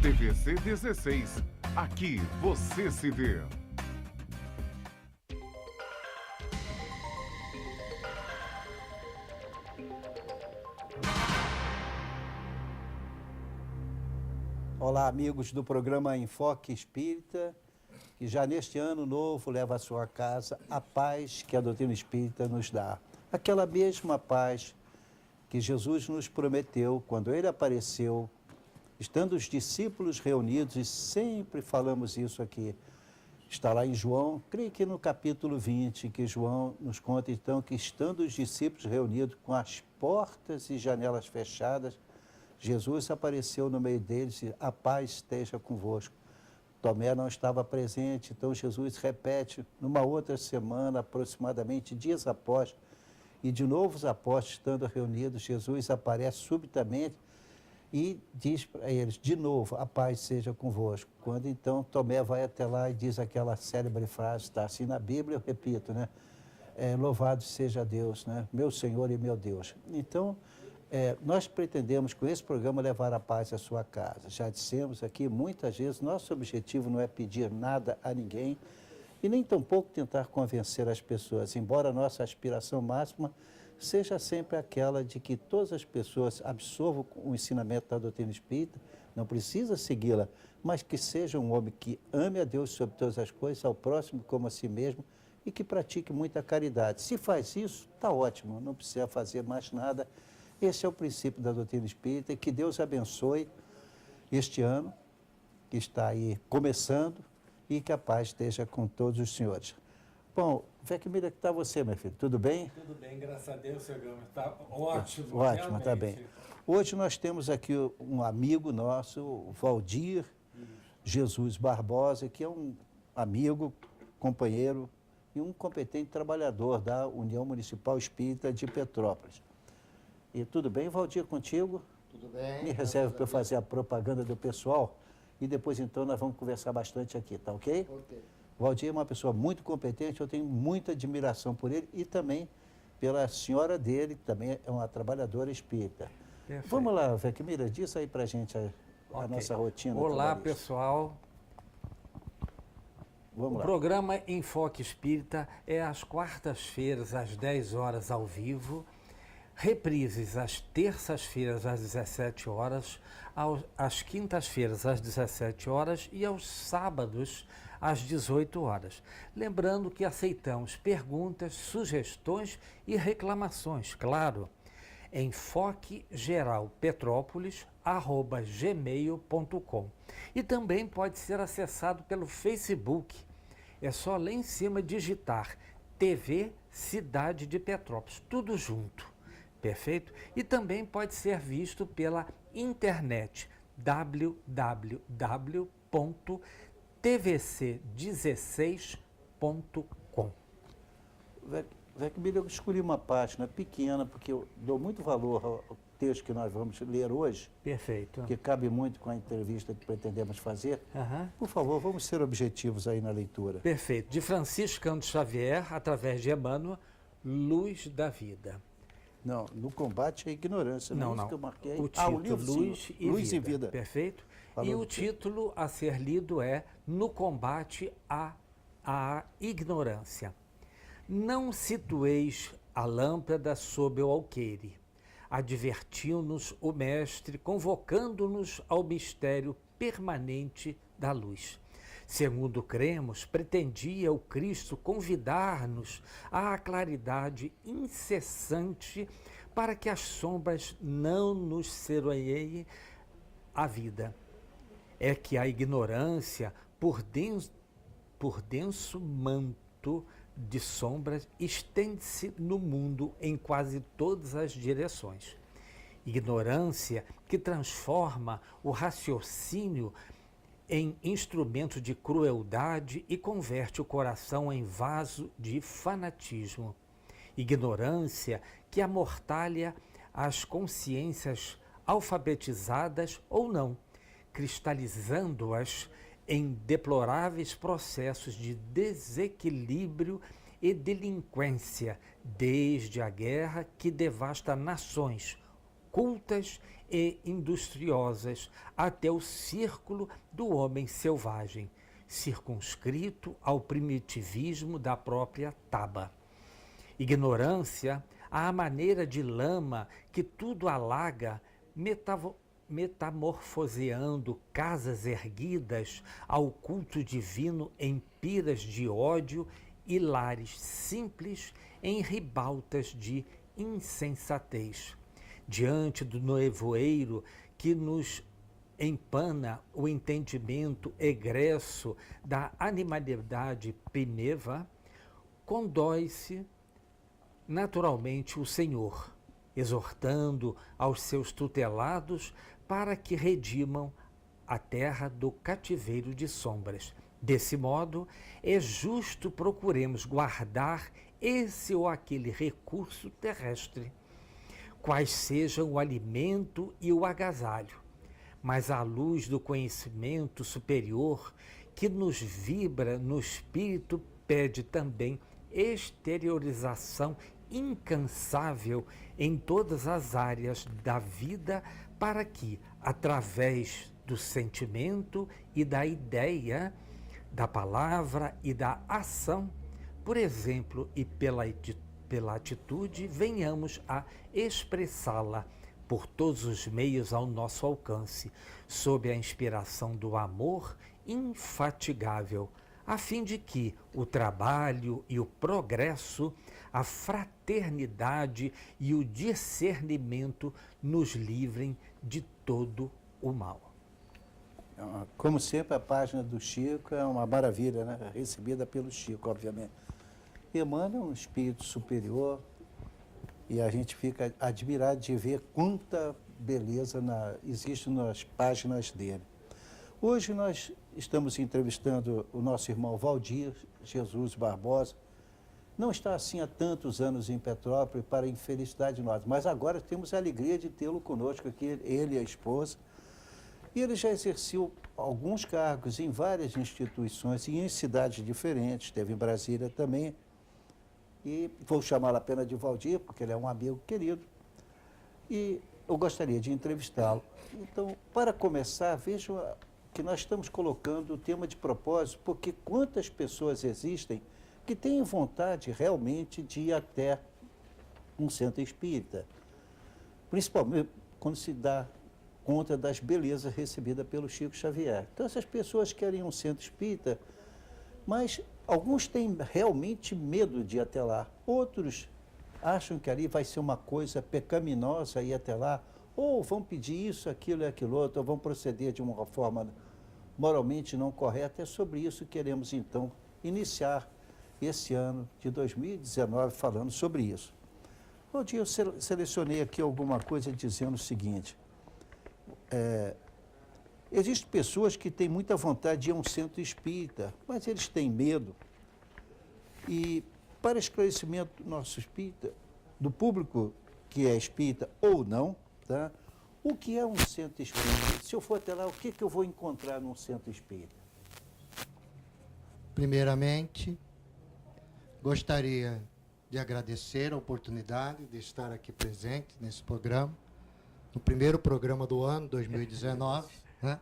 TVC 16. Aqui você se vê. Olá, amigos do programa Enfoque Espírita, que já neste ano novo leva à sua casa a paz que a doutrina espírita nos dá. Aquela mesma paz que Jesus nos prometeu quando ele apareceu, estando os discípulos reunidos, e sempre falamos isso aqui. Está lá em João, creio que no capítulo 20, que João nos conta então que estando os discípulos reunidos com as portas e janelas fechadas, Jesus apareceu no meio deles e a paz esteja convosco. Tomé não estava presente, então Jesus repete numa outra semana, aproximadamente dias após, e de novo os apóstolos estando reunidos, Jesus aparece subitamente e diz para eles, de novo, a paz seja convosco. Quando então Tomé vai até lá e diz aquela célebre frase, está assim na Bíblia, eu repito, né? Louvado seja Deus, né? Meu Senhor e meu Deus. Então, nós pretendemos com esse programa levar a paz à sua casa. Já dissemos aqui muitas vezes, nosso objetivo não é pedir nada a ninguém e nem tampouco tentar convencer as pessoas, embora a nossa aspiração máxima seja sempre aquela de que todas as pessoas absorvam o ensinamento da doutrina espírita, não precisa segui-la, mas que seja um homem que ame a Deus sobre todas as coisas, ao próximo como a si mesmo e que pratique muita caridade. Se faz isso, está ótimo, não precisa fazer mais nada. Esse é o princípio da doutrina espírita e que Deus abençoe este ano que está aí começando e que a paz esteja com todos os senhores. Bom, Vecmília, que está você, meu filho? Tudo bem? Tudo bem, graças a Deus, seu Gama. Está ótimo. Ótimo, está bem. Hoje nós temos aqui um amigo nosso, o Valdir Jesus Barbosa, que é um amigo, companheiro e um competente trabalhador da União Municipal Espírita de Petrópolis. E tudo bem, Valdir, contigo? Tudo bem. Me reserve para eu fazer a propaganda do pessoal e depois então nós vamos conversar bastante aqui, tá ok? Ok. Valdir é uma pessoa muito competente, eu tenho muita admiração por ele e também pela senhora dele, que também é uma trabalhadora espírita. Perfeito. Vamos lá, Vecmília, diz aí pra gente a nossa rotina. Olá, trabalhista. pessoal. Vamos O lá. programa Enfoque Espírita é às quartas-feiras, às 10 horas ao vivo, reprises às terças-feiras, às 17 horas, às quintas-feiras, às 17 horas e aos sábados, às 18 horas. Lembrando que aceitamos perguntas, sugestões e reclamações, claro. enfoquegeralpetrópolis@gmail.com. E também pode ser acessado pelo Facebook. É só lá em cima digitar TV Cidade de Petrópolis, tudo junto. Perfeito? E também pode ser visto pela internet www.tvc16.com. Vecmília, eu escolhi uma página pequena, porque eu dou muito valor ao texto que nós vamos ler hoje, Perfeito. que cabe muito com a entrevista que pretendemos fazer. Aham. Por favor, vamos ser objetivos aí na leitura. Perfeito. De Francisco Cândido Xavier, através de Emmanuel, Luz da Vida. Não, no combate à ignorância. Não, isso não. que eu marquei. O título, o livro, Luz, sim, e, Luz vida. e Vida. Perfeito? Falou E o do título. título a ser lido é No Combate à Ignorância. Não situeis a lâmpada sob o alqueire. Advertiu-nos o Mestre, convocando-nos ao mistério permanente da luz. Segundo cremos, pretendia o Cristo convidar-nos à claridade incessante para que as sombras não nos ceroeiem a vida. É que a ignorância, por denso manto de sombras, estende-se no mundo em quase todas as direções. Ignorância que transforma o raciocínio em instrumento de crueldade e converte o coração em vaso de fanatismo. Ignorância que amortalha as consciências alfabetizadas ou não, cristalizando-as em deploráveis processos de desequilíbrio e delinquência, desde a guerra que devasta nações, cultas e industriosas, até o círculo do homem selvagem, circunscrito ao primitivismo da própria taba. Ignorância, à maneira de lama que tudo alaga, metamorfoseando casas erguidas ao culto divino em piras de ódio e lares simples em ribaltas de insensatez. Diante do nevoeiro que nos empana o entendimento egresso da animalidade primeva, condói-se naturalmente o Senhor, exortando aos seus tutelados para que redimam a terra do cativeiro de sombras. Desse modo, é justo procuremos guardar esse ou aquele recurso terrestre, quais sejam o alimento e o agasalho, mas à luz do conhecimento superior que nos vibra no espírito, pede também exteriorização incansável em todas as áreas da vida, para que, através do sentimento e da ideia, da palavra e da ação, por exemplo, e pela atitude, venhamos a expressá-la por todos os meios ao nosso alcance, sob a inspiração do amor infatigável, a fim de que o trabalho e o progresso, a fraternidade e o discernimento nos livrem de todo o mal. Como sempre, a página do Chico é uma maravilha, né? Recebida pelo Chico, obviamente. Emana um espírito superior e a gente fica admirado de ver quanta beleza existe nas páginas dele. Hoje nós estamos entrevistando o nosso irmão Valdir Jesus Barbosa. Não está assim há tantos anos em Petrópolis, para a infelicidade nossa, mas agora temos a alegria de tê-lo conosco aqui, ele e a esposa. E ele já exerceu alguns cargos em várias instituições e em cidades diferentes, esteve em Brasília também. E vou chamá-lo apenas de Valdir, porque ele é um amigo querido. E eu gostaria de entrevistá-lo. Então, para começar, vejam que nós estamos colocando o tema de propósito, porque quantas pessoas existem que têm vontade realmente de ir até um centro espírita, principalmente quando se dá conta das belezas recebidas pelo Chico Xavier. Então, essas pessoas querem um centro espírita, mas alguns têm realmente medo de ir até lá. Outros acham que ali vai ser uma coisa pecaminosa ir até lá, ou vão pedir isso, aquilo e aquilo outro, ou vão proceder de uma forma moralmente não correta. É sobre isso que queremos, então, iniciar esse ano de 2019 falando sobre isso. Bom dia, eu selecionei aqui alguma coisa dizendo o seguinte. Existem pessoas que têm muita vontade de ir a um centro espírita, mas eles têm medo. E, para esclarecimento do nosso espírita, do público que é espírita ou não, tá? O que é um centro espírita? Se eu for até lá, o que eu vou encontrar num centro espírita? Primeiramente, gostaria de agradecer a oportunidade de estar aqui presente nesse programa, no primeiro programa do ano, 2019, né?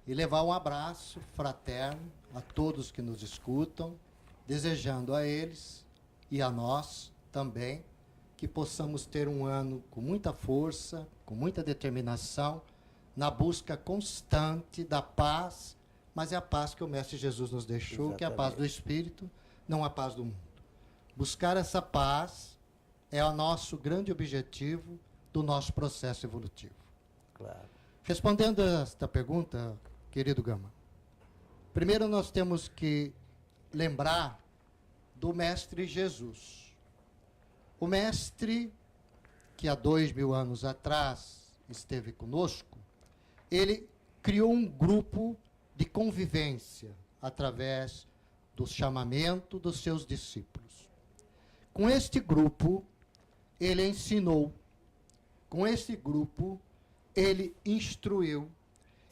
E levar um abraço fraterno a todos que nos escutam, desejando a eles e a nós também que possamos ter um ano com muita força, com muita determinação, na busca constante da paz, mas é a paz que o Mestre Jesus nos deixou, que é a paz do Espírito, não a paz do mundo. Buscar essa paz é o nosso grande objetivo do nosso processo evolutivo. Claro. Respondendo a esta pergunta, querido Gama, primeiro nós temos que lembrar do Mestre Jesus. O Mestre, que há 2000 anos atrás esteve conosco, ele criou um grupo de convivência através do chamamento dos seus discípulos. Com este grupo, ele ensinou. Com esse grupo, ele instruiu.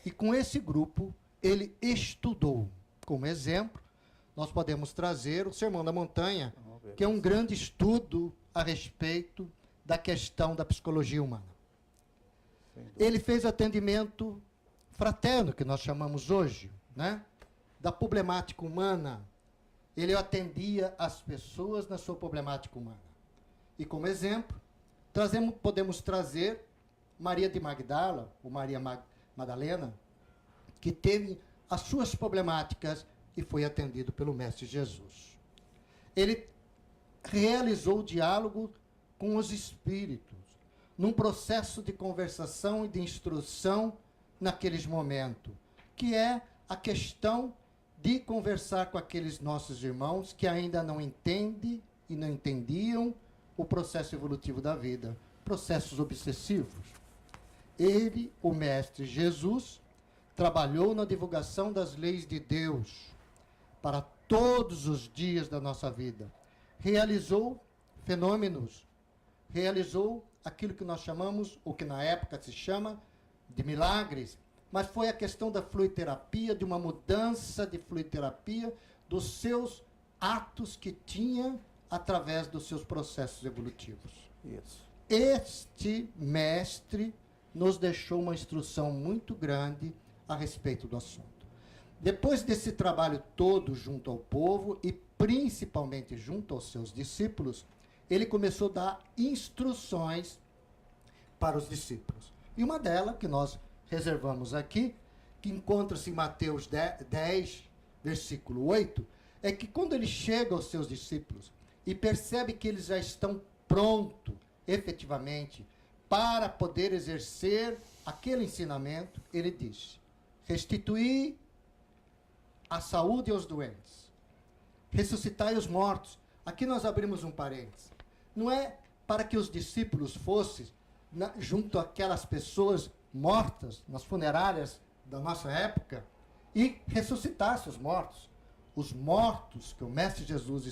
E com esse grupo, ele estudou. Como exemplo, nós podemos trazer o Sermão da Montanha, que é um grande estudo a respeito da questão da psicologia humana. Ele fez atendimento fraterno, que nós chamamos hoje, né? Da problemática humana. Ele atendia as pessoas na sua problemática humana. E como exemplo, podemos trazer Maria de Magdala, ou Maria Madalena, que teve as suas problemáticas e foi atendido pelo Mestre Jesus. Ele realizou o diálogo com os espíritos, num processo de conversação e de instrução naqueles momentos, que é a questão de conversar com aqueles nossos irmãos que ainda não entendem e não entendiam o processo evolutivo da vida, processos obsessivos. Ele, o Mestre Jesus, trabalhou na divulgação das leis de Deus para todos os dias da nossa vida. Realizou fenômenos, realizou aquilo que nós chamamos, ou que na época se chama, de milagres, mas foi a questão da fluiderapia, de uma mudança de fluiderapia dos seus atos que tinha através dos seus processos evolutivos. Isso. Este mestre nos deixou uma instrução muito grande a respeito do assunto. Depois desse trabalho todo junto ao povo e principalmente junto aos seus discípulos, ele começou a dar instruções para os discípulos. E uma delas, que nós reservamos aqui, que encontra-se em Mateus 10, versículo 8, é que quando ele chega aos seus discípulos e percebe que eles já estão prontos, efetivamente, para poder exercer aquele ensinamento, ele diz: restituir a saúde aos doentes, ressuscitai os mortos. Aqui nós abrimos um parênteses. Não é para que os discípulos fossem junto àquelas pessoas mortas nas funerárias da nossa época e ressuscitassem os mortos. Os mortos que o Mestre Jesus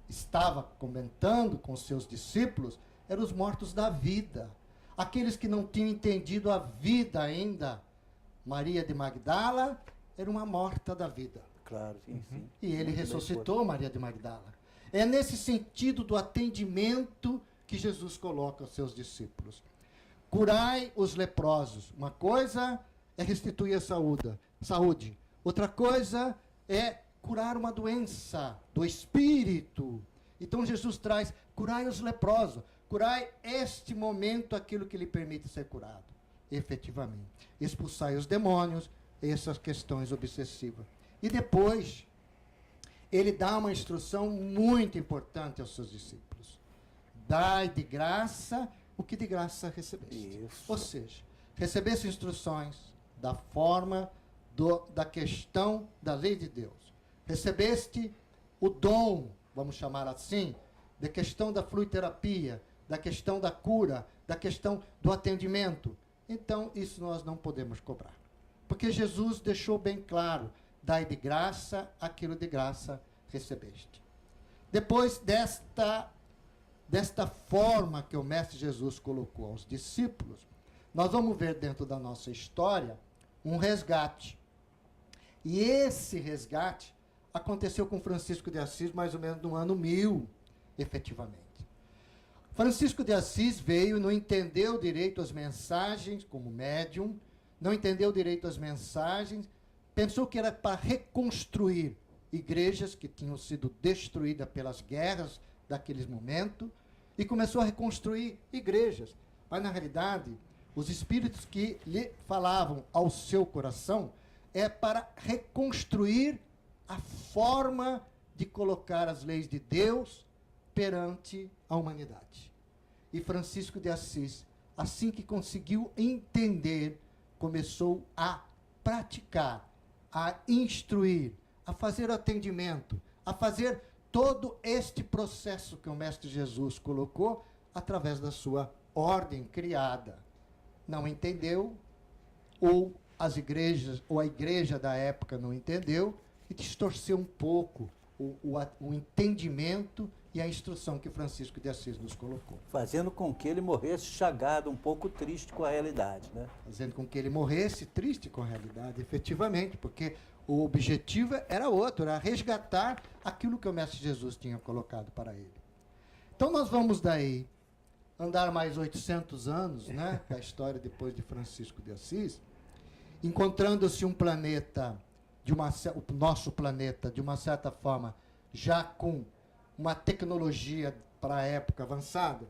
estava comentando com os seus discípulos eram os mortos da vida, aqueles que não tinham entendido a vida ainda. Maria de Magdala era uma morta da vida. Claro, sim, sim. E ele Muito ressuscitou Maria de Magdala. É nesse sentido do atendimento que Jesus coloca aos seus discípulos. Curai os leprosos. Uma coisa é restituir a saúde. Outra coisa é curar uma doença do espírito. Então Jesus traz: curai os leprosos. Curai este momento aquilo que lhe permite ser curado. Efetivamente. Expulsai os demônios, essas questões obsessivas. E depois, ele dá uma instrução muito importante aos seus discípulos. Dai de graça o que de graça recebeste. Isso. Ou seja, recebeste instruções da forma da questão da lei de Deus. Recebeste o dom, vamos chamar assim, da questão da fluiderapia, da questão da cura, da questão do atendimento. Então, isso nós não podemos cobrar. Porque Jesus deixou bem claro: dai de graça aquilo de graça recebeste. Depois desta forma que o Mestre Jesus colocou aos discípulos, nós vamos ver dentro da nossa história um resgate. E esse resgate aconteceu com Francisco de Assis mais ou menos no ano 1000, efetivamente. Francisco de Assis veio, não entendeu direito as mensagens como médium, não entendeu direito as mensagens, pensou que era para reconstruir igrejas que tinham sido destruídas pelas guerras daqueles momentos, e começou a reconstruir igrejas. Mas, na realidade, os espíritos que lhe falavam ao seu coração é para reconstruir a forma de colocar as leis de Deus perante a humanidade. E Francisco de Assis, assim que conseguiu entender, começou a praticar, a instruir, a fazer atendimento, a fazer todo este processo que o Mestre Jesus colocou através da sua ordem criada. Não entendeu, ou as igrejas, ou a igreja da época não entendeu, e distorceu um pouco o entendimento e a instrução que Francisco de Assis nos colocou. Fazendo com que ele morresse chagado, um pouco triste com a realidade, né? Fazendo com que ele morresse triste com a realidade, efetivamente, porque o objetivo era outro, era resgatar aquilo que o Mestre Jesus tinha colocado para ele. Então nós vamos daí andar mais 800 anos, né, a história depois de Francisco de Assis, encontrando-se um planeta, o nosso planeta, de uma certa forma, já com uma tecnologia para a época avançada,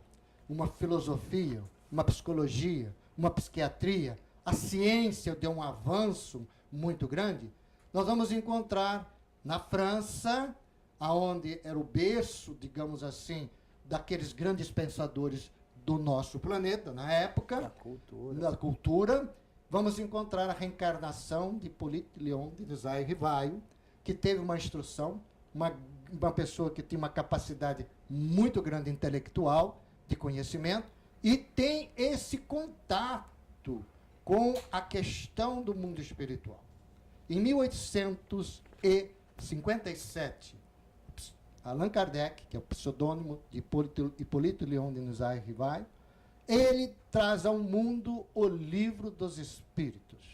uma filosofia, uma psicologia, uma psiquiatria, a ciência deu um avanço muito grande, nós vamos encontrar na França, aonde era o berço, digamos assim, daqueles grandes pensadores do nosso planeta, na época, da cultura, vamos encontrar a reencarnação de Hippolyte Léon de Désirs-Rivail, que teve uma instrução, uma pessoa que tinha uma capacidade muito grande intelectual, de conhecimento, e tem esse contato com a questão do mundo espiritual. Em 1857, Allan Kardec, que é o pseudônimo de Hippolyte Léon de Désirs-Rivail, ele traz ao mundo o Livro dos Espíritos.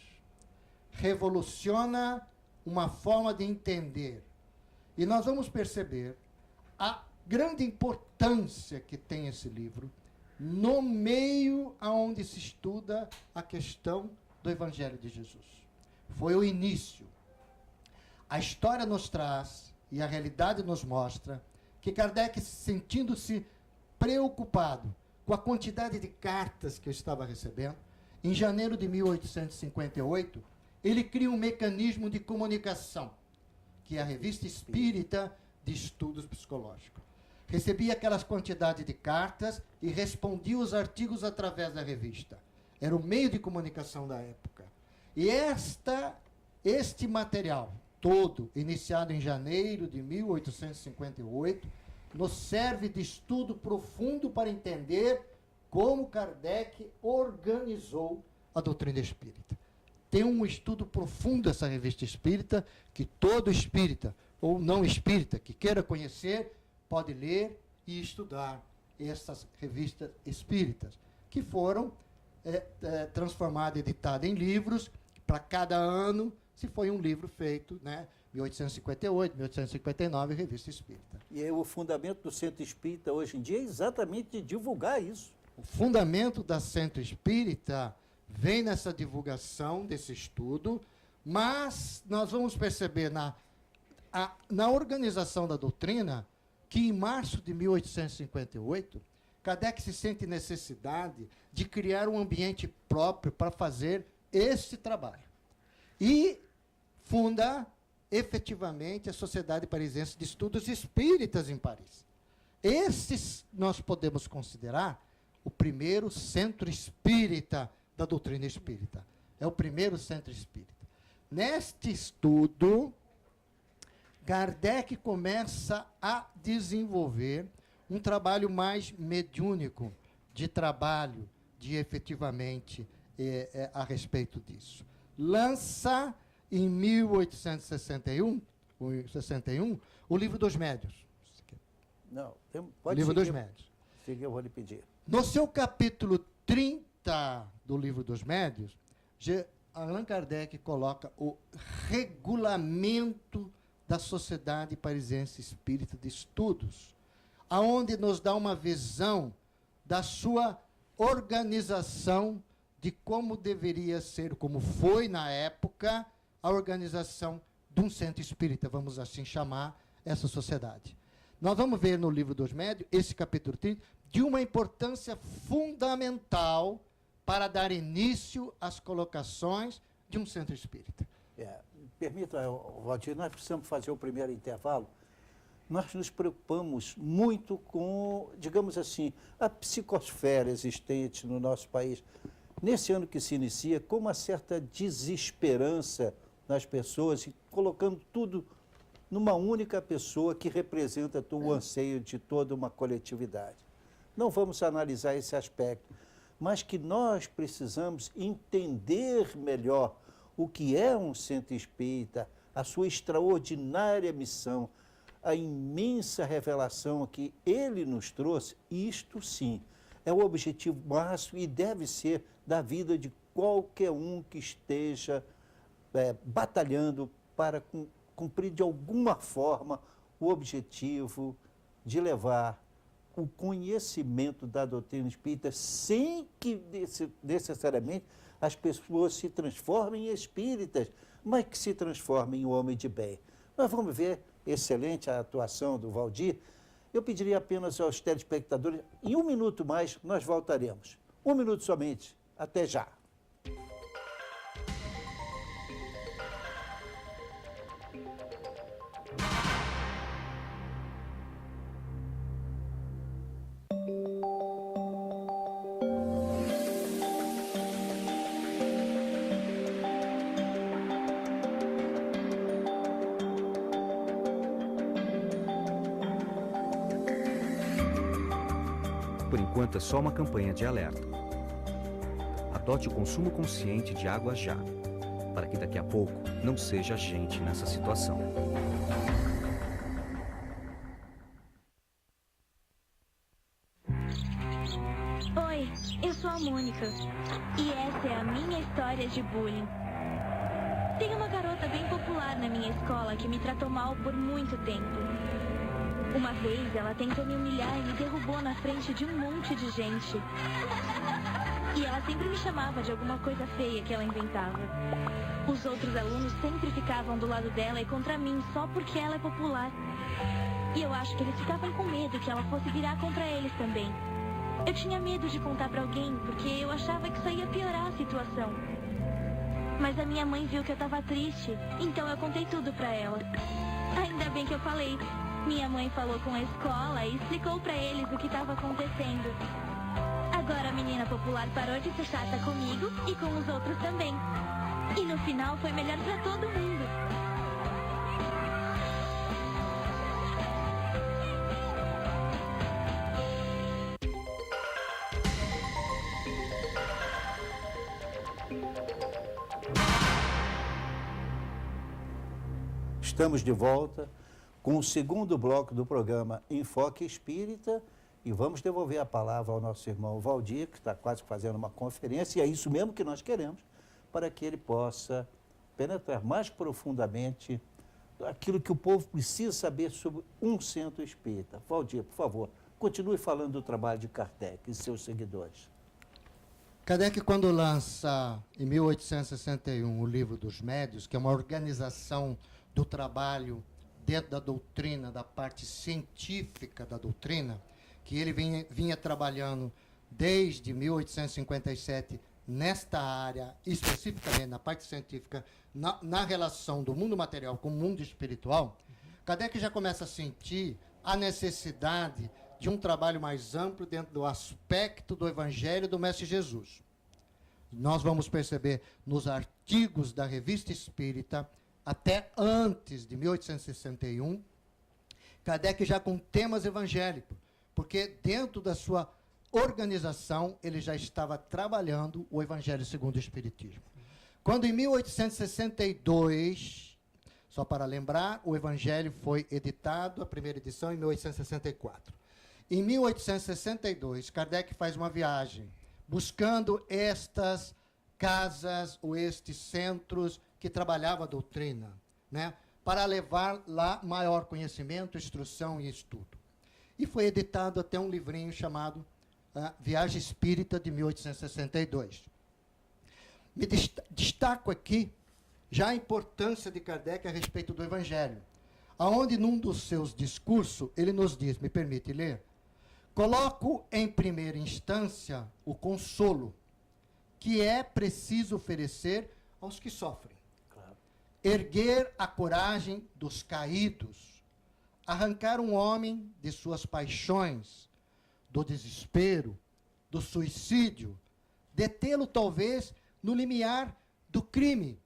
Revoluciona uma forma de entender. E nós vamos perceber a grande importância que tem esse livro no meio aonde se estuda a questão do Evangelho de Jesus. Foi o início. A história nos traz, e a realidade nos mostra, que Kardec, sentindo-se preocupado com a quantidade de cartas que eu estava recebendo, em janeiro de 1858, ele cria um mecanismo de comunicação, que é a Revista Espírita de Estudos Psicológicos. Recebia aquelas quantidades de cartas e respondia os artigos através da revista. Era o meio de comunicação da época. E este material todo, iniciado em janeiro de 1858, nos serve de estudo profundo para entender como Kardec organizou a doutrina espírita. Tem um estudo profundo essa revista espírita, que todo espírita ou não espírita que queira conhecer, pode ler e estudar essas revistas espíritas, que foram transformadas, editadas em livros, para cada ano, se foi um livro feito, né, 1858, 1859, Revista Espírita. E aí, o fundamento do Centro Espírita hoje em dia é exatamente de divulgar isso. O fundamento da Centro Espírita vem nessa divulgação desse estudo, mas nós vamos perceber na organização da doutrina que em março de 1858, Kardec se sente necessidade de criar um ambiente próprio para fazer esse trabalho. E funda efetivamente a Sociedade Parisiense de Estudos Espíritas em Paris. Esses nós podemos considerar o primeiro centro espírita da doutrina espírita. É o primeiro centro espírita. Neste estudo, Kardec começa a desenvolver um trabalho mais mediúnico, de trabalho, de efetivamente a respeito disso. Lança em 1861 o Livro dos Médiuns. Não, pode Livro seguir, dos Médiuns. Siga, eu vou lhe pedir. No seu capítulo 30 do Livro dos Médiuns, Allan Kardec coloca o regulamento da Sociedade Parisiense Espírita de Estudos, aonde nos dá uma visão da sua organização, de como deveria ser, como foi na época, a organização de um centro espírita, vamos assim chamar essa sociedade. Nós vamos ver no Livro dos Médiuns, esse capítulo 30, de uma importância fundamental para dar início às colocações de um centro espírita. Permita, Valdir, nós precisamos fazer o primeiro intervalo. Nós nos preocupamos muito com, digamos assim, a psicosfera existente no nosso país. Nesse ano que se inicia, com uma certa desesperança nas pessoas, e colocando tudo numa única pessoa que representa o anseio de toda uma coletividade. Não vamos analisar esse aspecto, mas que nós precisamos entender melhor o que é um centro espírita, a sua extraordinária missão, a imensa revelação que ele nos trouxe. Isto sim é o objetivo máximo e deve ser da vida de qualquer um que esteja batalhando para cumprir de alguma forma o objetivo de levar o conhecimento da doutrina espírita sem que necessariamente as pessoas se transformem em espíritas, mas que se transformem em homem de bem. Nós vamos ver excelente a atuação do Valdir. Eu pediria apenas aos telespectadores, em 1 minuto mais nós voltaremos. 1 minuto somente. Até já. Por enquanto é só uma campanha de alerta. Adote o consumo consciente de água já, para que daqui a pouco não seja a gente nessa situação. Oi, eu sou a Mônica e essa é a minha história de bullying. Tem uma garota bem popular na minha escola que me tratou mal por muito tempo. Uma vez ela tentou me humilhar e me derrubou na frente de um monte de gente. E ela sempre me chamava de alguma coisa feia que ela inventava. Os outros alunos sempre ficavam do lado dela e contra mim só porque ela é popular. E eu acho que eles ficavam com medo que ela fosse virar contra eles também. Eu tinha medo de contar pra alguém porque eu achava que isso ia piorar a situação. Mas a minha mãe viu que eu tava triste, então eu contei tudo pra ela. Ainda bem que eu falei. Minha mãe falou com a escola e explicou pra eles o que estava acontecendo. Agora a menina popular parou de ser chata comigo e com os outros também. E no final foi melhor pra todo mundo. Estamos de volta com o segundo bloco do programa Enfoque Espírita e vamos devolver a palavra ao nosso irmão Valdir, que está quase fazendo uma conferência, e é isso mesmo que nós queremos, para que ele possa penetrar mais profundamente aquilo que o povo precisa saber sobre um centro espírita. Valdir, por favor, continue falando do trabalho de Kardec e seus seguidores. Kardec, quando lança, em 1861, o Livro dos Médiuns, que é uma organização do trabalho dentro da doutrina, da parte científica da doutrina, que ele vinha trabalhando desde 1857 nesta área, especificamente na parte científica, na relação do mundo material com o mundo espiritual, Kardec já começa a sentir a necessidade de um trabalho mais amplo dentro do aspecto do Evangelho do Mestre Jesus. Nós vamos perceber nos artigos da Revista Espírita, até antes de 1861, Kardec já com temas evangélicos, porque dentro da sua organização ele já estava trabalhando o Evangelho segundo o Espiritismo. Quando em 1862, só para lembrar, o Evangelho foi editado, a primeira edição, em 1864. Em 1862, Kardec faz uma viagem, buscando estas casas ou estes centros que trabalhava a doutrina, né, para levar lá maior conhecimento, instrução e estudo. E foi editado até um livrinho chamado Viagem Espírita, de 1862. Me destaco aqui já a importância de Kardec a respeito do Evangelho, aonde num dos seus discursos ele nos diz, me permite ler, coloco em primeira instância o consolo, que é preciso oferecer aos que sofrem. Erguer a coragem dos caídos, arrancar um homem de suas paixões, do desespero, do suicídio, detê-lo talvez no limiar do crime.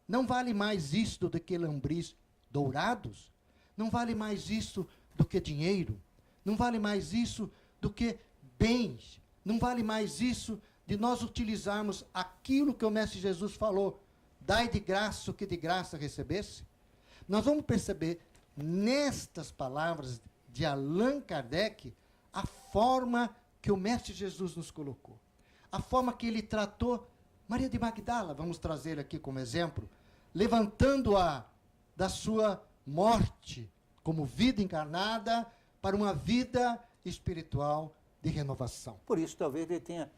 Não vale mais isto do que lambris dourados? Não vale mais isso do que dinheiro? Não vale mais isso do que bens? Não vale mais isso de nós utilizarmos aquilo que o Mestre Jesus falou, dai de graça o que de graça recebesse? Nós vamos perceber nestas palavras de Allan Kardec a forma que o Mestre Jesus nos colocou. A forma que ele tratou Maria de Magdala, vamos trazer aqui como exemplo, levantando-a da sua morte como vida encarnada para uma vida espiritual de renovação. Por isso, talvez ele tenha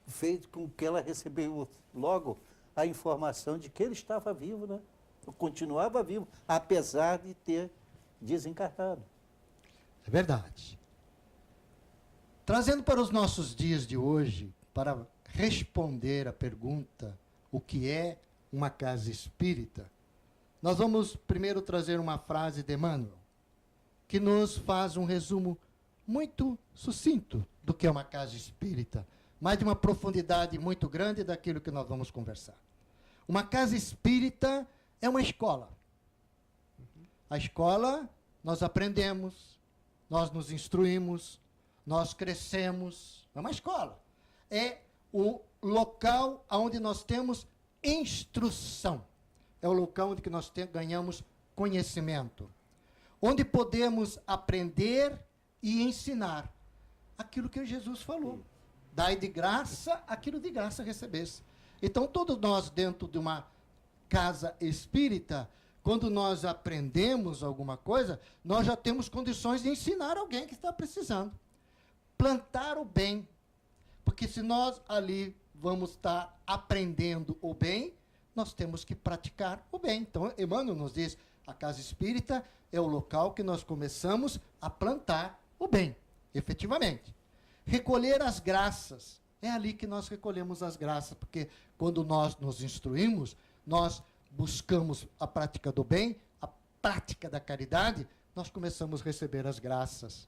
feito com que ela recebeu logo a informação de que ele estava vivo, né? Continuava vivo, apesar de ter desencarnado. É verdade. Trazendo para os nossos dias de hoje, para responder a pergunta, o que é uma casa espírita, nós vamos primeiro trazer uma frase de Emmanuel, que nos faz um resumo muito sucinto do que é uma casa espírita, mas de uma profundidade muito grande daquilo que nós vamos conversar. Uma casa espírita é uma escola. A escola, nós aprendemos, nós nos instruímos, nós crescemos. É uma escola. É o local onde nós temos instrução. É o local onde nós ganhamos conhecimento. Onde podemos aprender e ensinar aquilo que Jesus falou. Dai de graça aquilo de graça recebesse. Então, todos nós dentro de uma casa espírita, quando nós aprendemos alguma coisa, nós já temos condições de ensinar alguém que está precisando. Plantar o bem. Porque se nós ali vamos estar aprendendo o bem, nós temos que praticar o bem. Então, Emmanuel nos diz, a casa espírita é o local que nós começamos a plantar o bem, efetivamente. Recolher as graças. É ali que nós recolhemos as graças, porque quando nós nos instruímos, nós buscamos a prática do bem, a prática da caridade, nós começamos a receber as graças.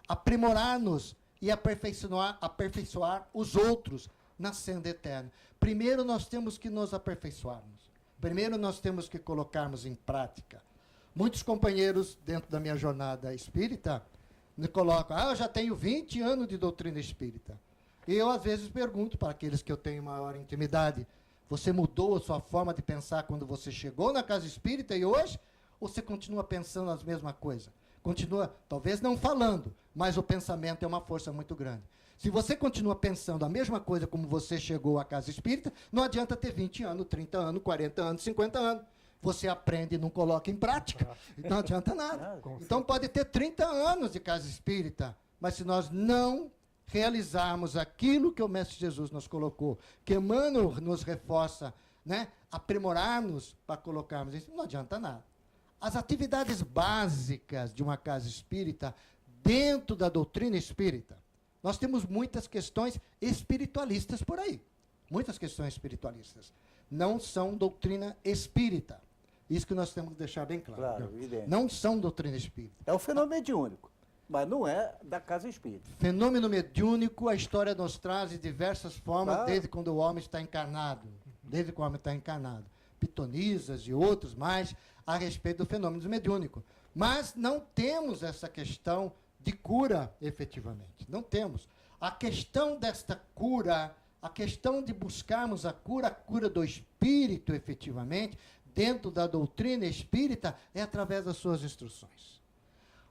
Aprimorar-nos e aperfeiçoar os outros na senda eterna. Primeiro nós temos que nos aperfeiçoarmos. Primeiro nós temos que colocarmos em prática. Muitos companheiros dentro da minha jornada espírita me colocam, eu já tenho 20 anos de doutrina espírita. E eu às vezes pergunto para aqueles que eu tenho maior intimidade, você mudou a sua forma de pensar quando você chegou na casa espírita e hoje? Ou você continua pensando as mesmas coisas? Continua, talvez não falando, mas o pensamento é uma força muito grande. Se você continua pensando a mesma coisa como você chegou à casa espírita, não adianta ter 20 anos, 30 anos, 40 anos, 50 anos. Você aprende e não coloca em prática, não adianta nada. Então pode ter 30 anos de casa espírita, mas se nós não realizarmos aquilo que o Mestre Jesus nos colocou, que Emmanuel nos reforça, né? Aprimorar-nos para colocarmos isso, não adianta nada. As atividades básicas de uma casa espírita, dentro da doutrina espírita, nós temos muitas questões espiritualistas por aí. Muitas questões espiritualistas. Não são doutrina espírita. Isso que nós temos que deixar bem claro. Claro, evidente. Não são doutrina espírita. É o fenômeno mediúnico, mas não é da casa espírita. Fenômeno mediúnico, a história nos traz de diversas formas, Claro. desde quando o homem está encarnado. Desde que o homem está encarnado. Pitonisas e outros mais a respeito do fenômeno mediúnico. Mas não temos essa questão de cura, efetivamente. Não temos. A questão desta cura, a questão de buscarmos a cura do espírito, efetivamente, dentro da doutrina espírita, é através das suas instruções.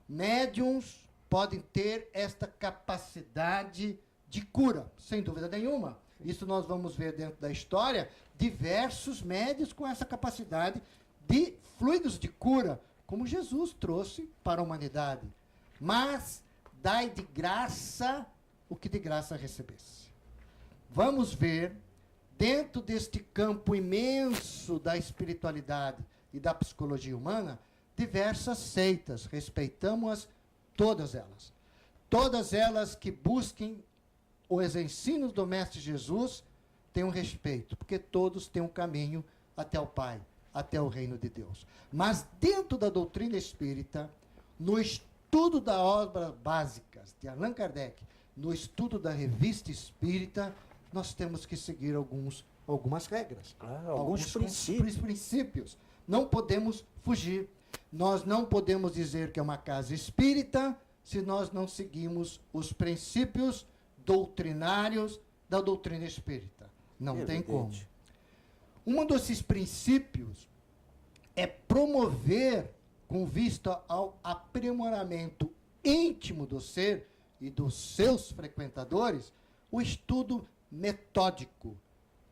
Médiuns podem ter esta capacidade de cura, sem dúvida nenhuma. Isso nós vamos ver dentro da história, diversos médiuns com essa capacidade de fluidos de cura, como Jesus trouxe para a humanidade. Mas dai de graça o que de graça recebesse. Vamos ver, dentro deste campo imenso da espiritualidade e da psicologia humana, diversas seitas, respeitamos-as todas elas. Todas elas que busquem os ensinos do Mestre Jesus têm um respeito, porque todos têm um caminho até o Pai, até o reino de Deus. Mas dentro da doutrina espírita, no estudo das obras básicas de Allan Kardec, no estudo da revista espírita, nós temos que seguir algumas regras. Alguns princípios. Não podemos fugir. Nós não podemos dizer que é uma casa espírita se nós não seguimos os princípios doutrinários da doutrina espírita. Não tem como. Um desses princípios é promover, com vista ao aprimoramento íntimo do ser e dos seus frequentadores, o estudo metódico,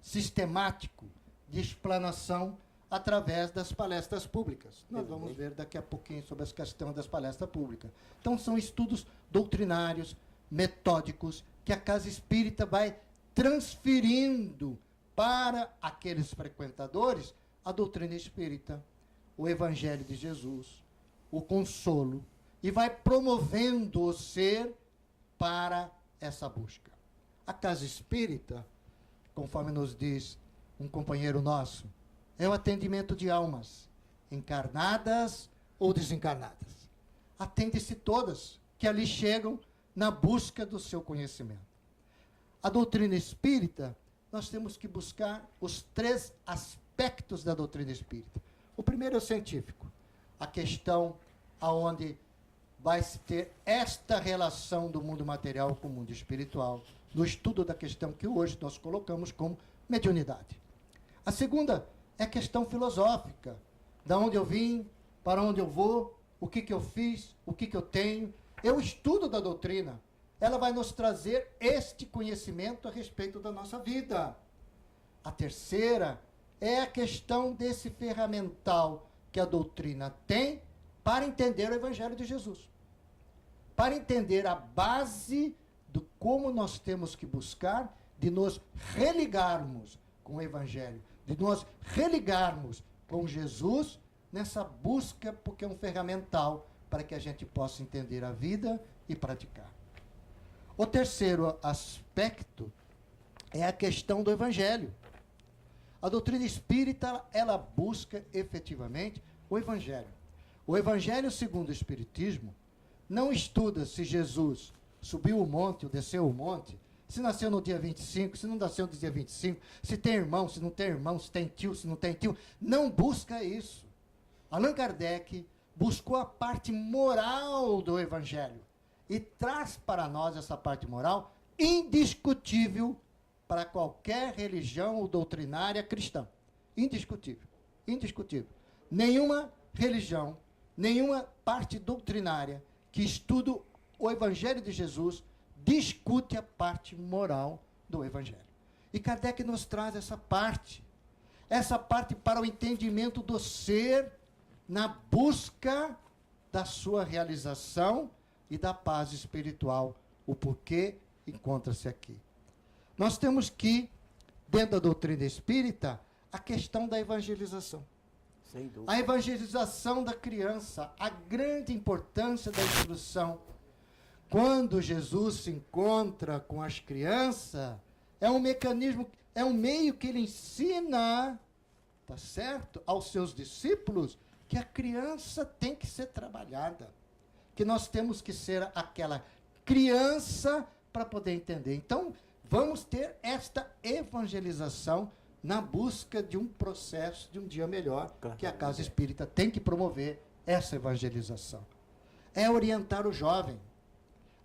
sistemático, de explanação através das palestras públicas. Nós vamos ver daqui a pouquinho sobre essa questão das palestras públicas. Então, são estudos doutrinários, metódicos, que a Casa Espírita vai transferindo para aqueles frequentadores a doutrina espírita, o Evangelho de Jesus, o consolo, e vai promovendo o ser para essa busca. A Casa Espírita, conforme nos diz um companheiro nosso, é o atendimento de almas, encarnadas ou desencarnadas. Atende-se todas que ali chegam na busca do seu conhecimento. A doutrina espírita, nós temos que buscar os 3 aspectos da doutrina espírita. O primeiro é o científico, a questão aonde vai se ter esta relação do mundo material com o mundo espiritual, no estudo da questão que hoje nós colocamos como mediunidade. A segunda é a questão filosófica, da onde eu vim, para onde eu vou, o que eu fiz, o que eu tenho. É o estudo da doutrina. Ela vai nos trazer este conhecimento a respeito da nossa vida. A terceira é a questão desse ferramental que a doutrina tem para entender o Evangelho de Jesus. Para entender a base do como nós temos que buscar de nos religarmos com o Evangelho, de nós religarmos com Jesus nessa busca, porque é um ferramental para que a gente possa entender a vida e praticar. O terceiro aspecto é a questão do Evangelho. A doutrina espírita, ela busca efetivamente o Evangelho. O Evangelho segundo o Espiritismo não estuda se Jesus subiu o monte ou desceu o monte, se nasceu no dia 25, se não nasceu no dia 25, se tem irmão, se não tem irmão, se tem tio, se não tem tio. Não busca isso. Allan Kardec buscou a parte moral do Evangelho e traz para nós essa parte moral indiscutível para qualquer religião ou doutrinária cristã. Indiscutível. Indiscutível. Nenhuma religião, nenhuma parte doutrinária que estuda o Evangelho de Jesus discute a parte moral do Evangelho. E Kardec nos traz essa parte para o entendimento do ser na busca da sua realização e da paz espiritual, o porquê encontra-se aqui. Nós temos que, dentro da doutrina espírita, a questão da evangelização. Sem dúvida. A evangelização da criança, a grande importância da instrução. Quando Jesus se encontra com as crianças, é um mecanismo, é um meio que ele ensina, tá certo, aos seus discípulos, que a criança tem que ser trabalhada, que nós temos que ser aquela criança para poder entender. Então, vamos ter esta evangelização na busca de um processo de um dia melhor, que a Casa Espírita tem que promover essa evangelização. É orientar o jovem.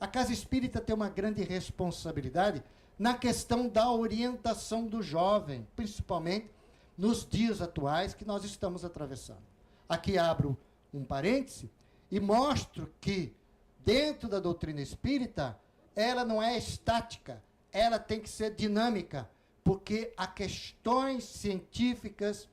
A Casa Espírita tem uma grande responsabilidade na questão da orientação do jovem, principalmente nos dias atuais que nós estamos atravessando. Aqui abro um parêntese e mostro que, dentro da doutrina espírita, ela não é estática, ela tem que ser dinâmica, porque há questões científicas,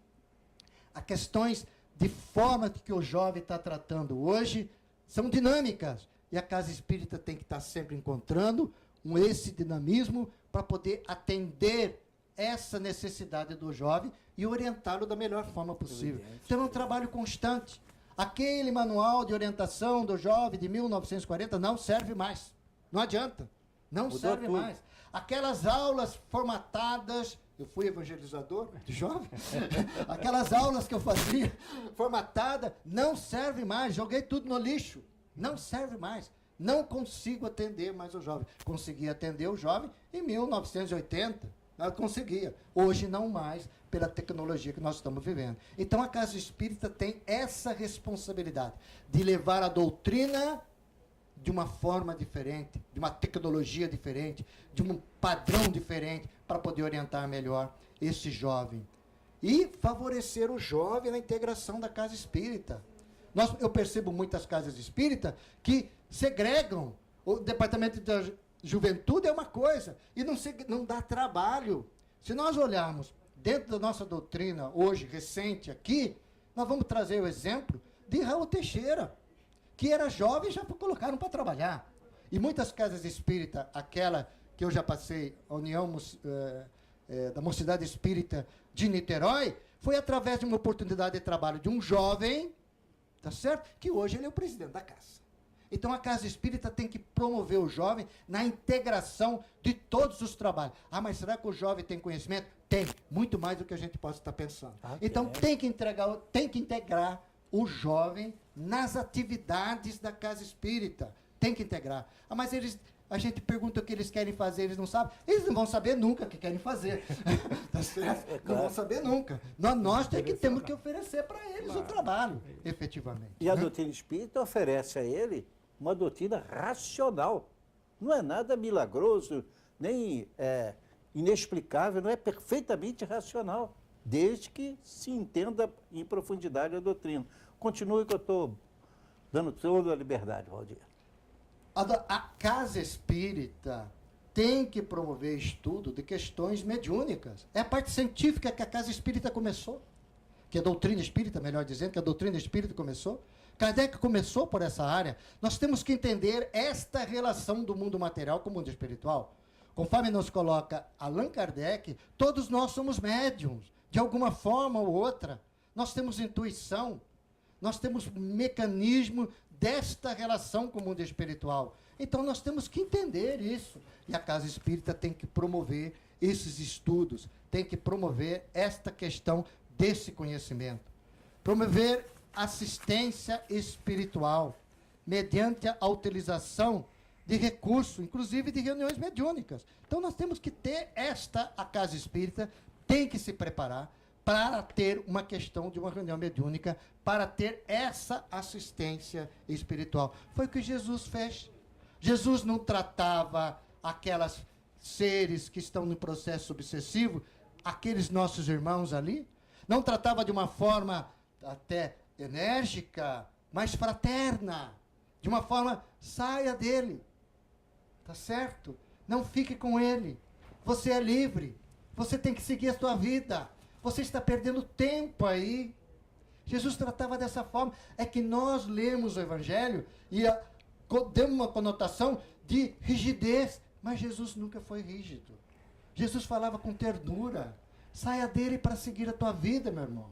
há questões de forma que o jovem está tratando hoje, são dinâmicas. E a Casa Espírita tem que estar sempre encontrando esse dinamismo para poder atender essa necessidade do jovem e orientá-lo da melhor forma possível. Então é um trabalho constante. Aquele manual de orientação do jovem de 1940 não serve mais. Não adianta. Não serve mais. Aquelas aulas formatadas, eu fui evangelizador de jovem, aquelas aulas que eu fazia formatada, não serve mais. Joguei tudo no lixo. Não serve mais. Não consigo atender mais o jovem. Consegui atender o jovem em 1980. Eu conseguia. Hoje não mais, pela tecnologia que nós estamos vivendo. Então a Casa Espírita tem essa responsabilidade de levar a doutrina de uma forma diferente, de uma tecnologia diferente, de um padrão diferente, para poder orientar melhor esse jovem. E favorecer o jovem na integração da Casa Espírita. Eu percebo muitas casas espíritas que segregam. O departamento da juventude é uma coisa e não dá trabalho. Se nós olharmos dentro da nossa doutrina, hoje, recente aqui, nós vamos trazer o exemplo de Raul Teixeira, que era jovem e já colocaram para trabalhar. E muitas casas espíritas, aquela que eu já passei, a União da Mocidade Espírita de Niterói, foi através de uma oportunidade de trabalho de um jovem, tá certo? Que hoje ele é o presidente da casa. Então a casa espírita tem que promover o jovem na integração de todos os trabalhos. Ah, mas será que o jovem tem conhecimento? Tem, muito mais do que a gente possa estar pensando. Então tem que integrar o jovem nas atividades da casa espírita. Tem que integrar. Ah, mas a gente pergunta o que eles querem fazer, eles não sabem. Eles não vão saber nunca o que querem fazer. Tá certo? Não vão saber nunca. Nós temos que oferecer para eles o trabalho, efetivamente. E a doutrina espírita oferece a ele uma doutrina racional. Não é nada milagroso, nem inexplicável, não é perfeitamente racional, desde que se entenda em profundidade a doutrina. Continue que eu estou dando toda a liberdade, Valdir. A casa espírita tem que promover estudo de questões mediúnicas. É a parte científica que a casa espírita começou, que a doutrina espírita, melhor dizendo, que a doutrina espírita começou. Kardec começou por essa área. Nós temos que entender esta relação do mundo material com o mundo espiritual. Conforme nos coloca Allan Kardec, todos nós somos médiums, de alguma forma ou outra. Nós temos intuição, nós temos mecanismo desta relação com o mundo espiritual. Então nós temos que entender isso. E a casa espírita tem que promover esses estudos, tem que promover esta questão desse conhecimento. Promover assistência espiritual, mediante a utilização de recursos, inclusive de reuniões mediúnicas. Então nós temos que ter a casa espírita tem que se preparar para ter uma questão de uma reunião mediúnica, para ter essa assistência espiritual. Foi o que Jesus fez. Jesus não tratava aquelas seres que estão no processo obsessivo, aqueles nossos irmãos ali, não tratava de uma forma até enérgica, mas fraterna, de uma forma, saia dele, tá certo? Não fique com ele, você é livre, você tem que seguir a sua vida, você está perdendo tempo aí. Jesus tratava dessa forma. É que nós lemos o Evangelho e demos uma conotação de rigidez, mas Jesus nunca foi rígido. Jesus falava com ternura. Saia dele para seguir a tua vida, meu irmão.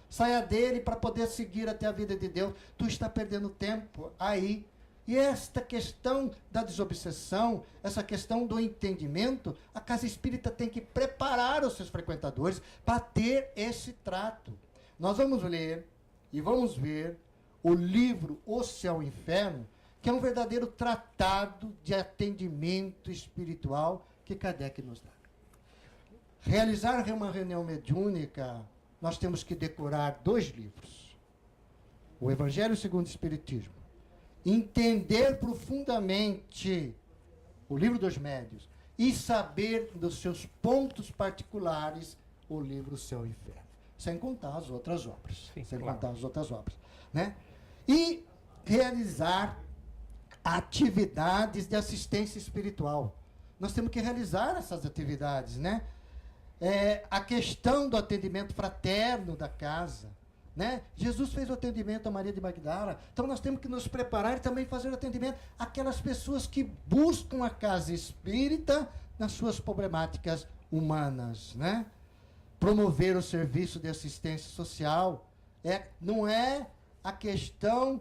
Saia dele para poder seguir até a vida de Deus. Tu está perdendo tempo aí. E esta questão da desobsessão, essa questão do entendimento, a casa espírita tem que preparar os seus frequentadores para ter esse trato. Nós vamos ler e vamos ver o livro O Céu e o Inferno, que é um verdadeiro tratado de atendimento espiritual que Kardec nos dá. Realizar uma reunião mediúnica, nós temos que decorar 2 livros. O Evangelho segundo o Espiritismo. Entender profundamente o livro dos médiuns e saber dos seus pontos particulares o livro Céu e Inferno, sem contar as outras obras, né? E realizar atividades de assistência espiritual. Nós temos que realizar essas atividades, né? A questão do atendimento fraterno da casa, né? Jesus fez o atendimento a Maria de Magdala, então nós temos que nos preparar e também fazer o atendimento àquelas pessoas que buscam a casa espírita nas suas problemáticas humanas, né? Promover o serviço de assistência social, não é a questão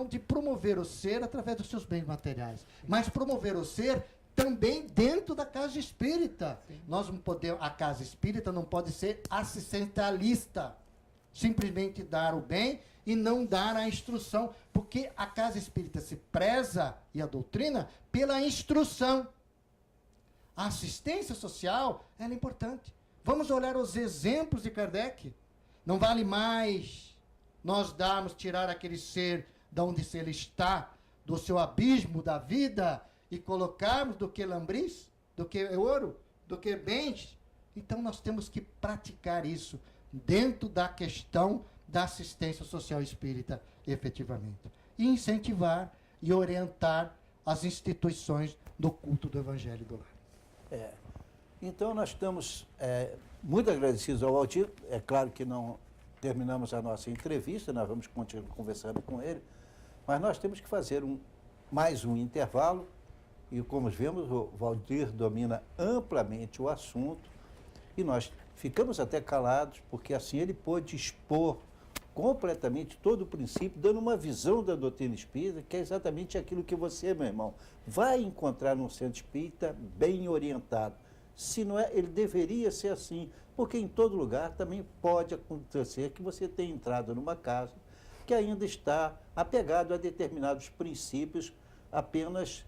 de promover o ser através dos seus bens materiais, mas promover o ser também dentro da casa espírita. A casa espírita não pode ser assistencialista, simplesmente dar o bem e não dar a instrução, porque a casa espírita se preza, e a doutrina, pela instrução. A assistência social, ela é importante. Vamos olhar os exemplos de Kardec. Não vale mais nós tirar aquele ser de onde ele está, do seu abismo da vida, e colocarmos do que lambris, do que ouro, do que bens. Então nós temos que praticar isso dentro da questão da assistência social espírita, efetivamente. E incentivar e orientar as instituições do culto do Evangelho do Lar. Então, nós estamos muito agradecidos ao Valdir. É claro que não terminamos a nossa entrevista, nós vamos continuar conversando com ele, mas nós temos que fazer mais um intervalo. E, como vemos, o Valdir domina amplamente o assunto e nós ficamos até calados, porque assim ele pôde expor completamente todo o princípio, dando uma visão da doutrina espírita, que é exatamente aquilo que você, meu irmão, vai encontrar num centro espírita bem orientado. Se não é, ele deveria ser assim, porque em todo lugar também pode acontecer que você tenha entrado numa casa que ainda está apegado a determinados princípios apenas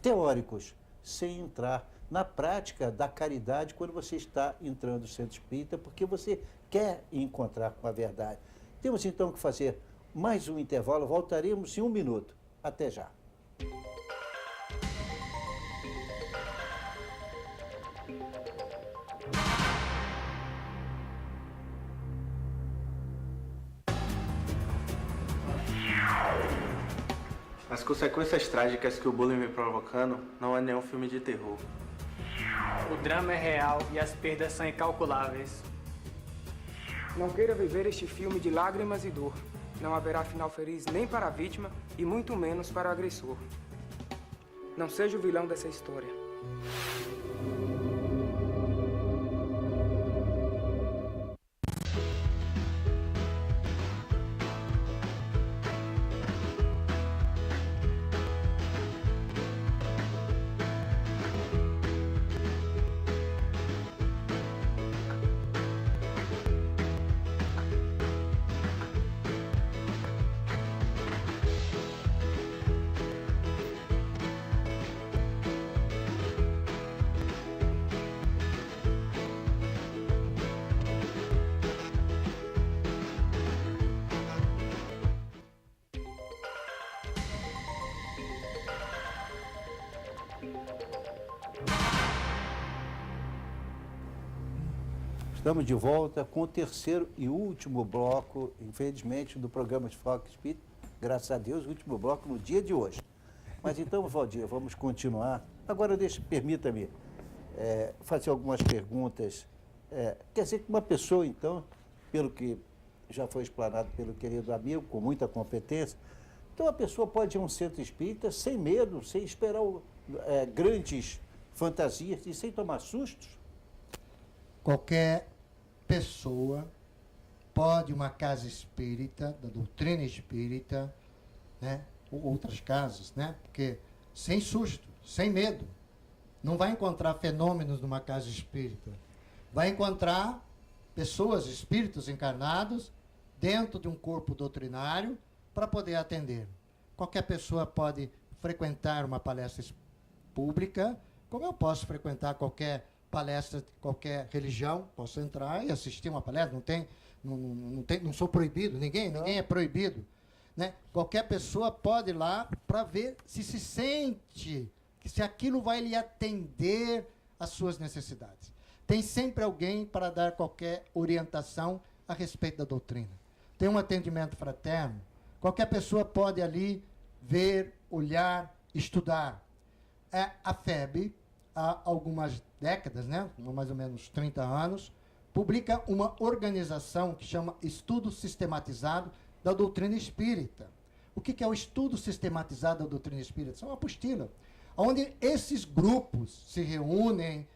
teóricos, sem entrar na prática da caridade quando você está entrando no centro espírita, porque você quer encontrar com a verdade. Temos então que fazer mais um intervalo, voltaremos em 1 minuto. Até já. As consequências trágicas que o bullying vem provocando não é nenhum filme de terror. O drama é real e as perdas são incalculáveis. Não queira viver este filme de lágrimas e dor. Não haverá final feliz nem para a vítima e muito menos para o agressor. Não seja o vilão dessa história. Estamos de volta com o terceiro e último bloco, infelizmente, do programa de Foco Espírita. Graças a Deus, o último bloco no dia de hoje. Mas então, Valdir, vamos continuar. Agora, permita-me fazer algumas perguntas. Quer dizer que uma pessoa, então, pelo que já foi explanado pelo querido amigo, com muita competência, então a pessoa pode ir a um centro espírita sem medo, sem esperar grandes fantasias e sem tomar sustos? Qualquer pessoa pode, uma casa espírita, da doutrina espírita, né, ou outras casas, né, porque sem susto, sem medo, não vai encontrar fenômenos numa casa espírita. Vai encontrar pessoas, espíritos encarnados, dentro de um corpo doutrinário, para poder atender. Qualquer pessoa pode frequentar uma palestra pública, como eu posso frequentar qualquer palestra de qualquer religião, posso entrar e assistir uma palestra, não sou proibido, ninguém é proibido, né? Qualquer pessoa pode ir lá para ver se sente, se aquilo vai lhe atender às suas necessidades. Tem sempre alguém para dar qualquer orientação a respeito da doutrina. Tem um atendimento fraterno, qualquer pessoa pode ali ver, olhar, estudar. A FEB, há algumas décadas, né, mais ou menos 30 anos, publica uma organização que chama Estudo Sistematizado da Doutrina Espírita. O que é o estudo sistematizado da doutrina espírita? São uma apostila, onde esses grupos se reúnem,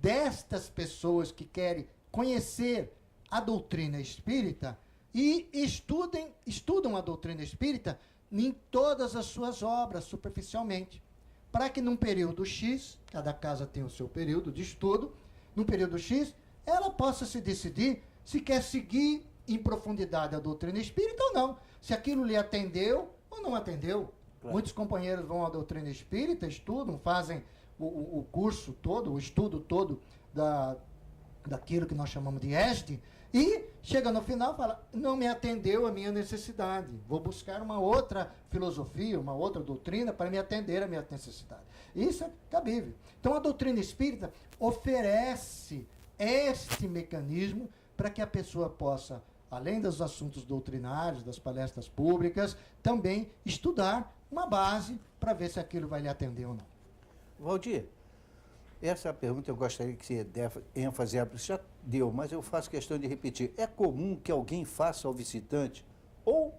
destas pessoas que querem conhecer a doutrina espírita e estudam a doutrina espírita em todas as suas obras, superficialmente, para que num período X, cada casa tem o seu período de estudo, num período X, ela possa se decidir se quer seguir em profundidade a doutrina espírita ou não, se aquilo lhe atendeu ou não atendeu. Claro. Muitos companheiros vão à doutrina espírita, estudam, fazem o curso todo, o estudo todo daquilo que nós chamamos de ESD, e chega no final e fala, não me atendeu a minha necessidade, vou buscar uma outra filosofia, uma outra doutrina para me atender a minha necessidade. Isso é cabível. Então a doutrina espírita oferece este mecanismo para que a pessoa possa, além dos assuntos doutrinários, das palestras públicas, também estudar uma base para ver se aquilo vai lhe atender ou não. Valdir, Essa pergunta eu gostaria que você desse ênfase, você já deu, mas eu faço questão de repetir. É comum que alguém faça ao visitante, ou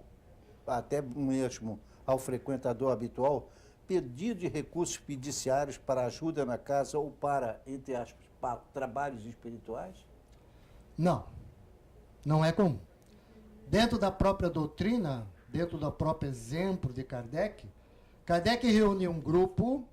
até mesmo ao frequentador habitual, pedido de recursos fiduciários para ajuda na casa ou para, entre aspas, para trabalhos espirituais? Não, não é comum. Dentro da própria doutrina, dentro do próprio exemplo de Kardec, Kardec reuniu um grupo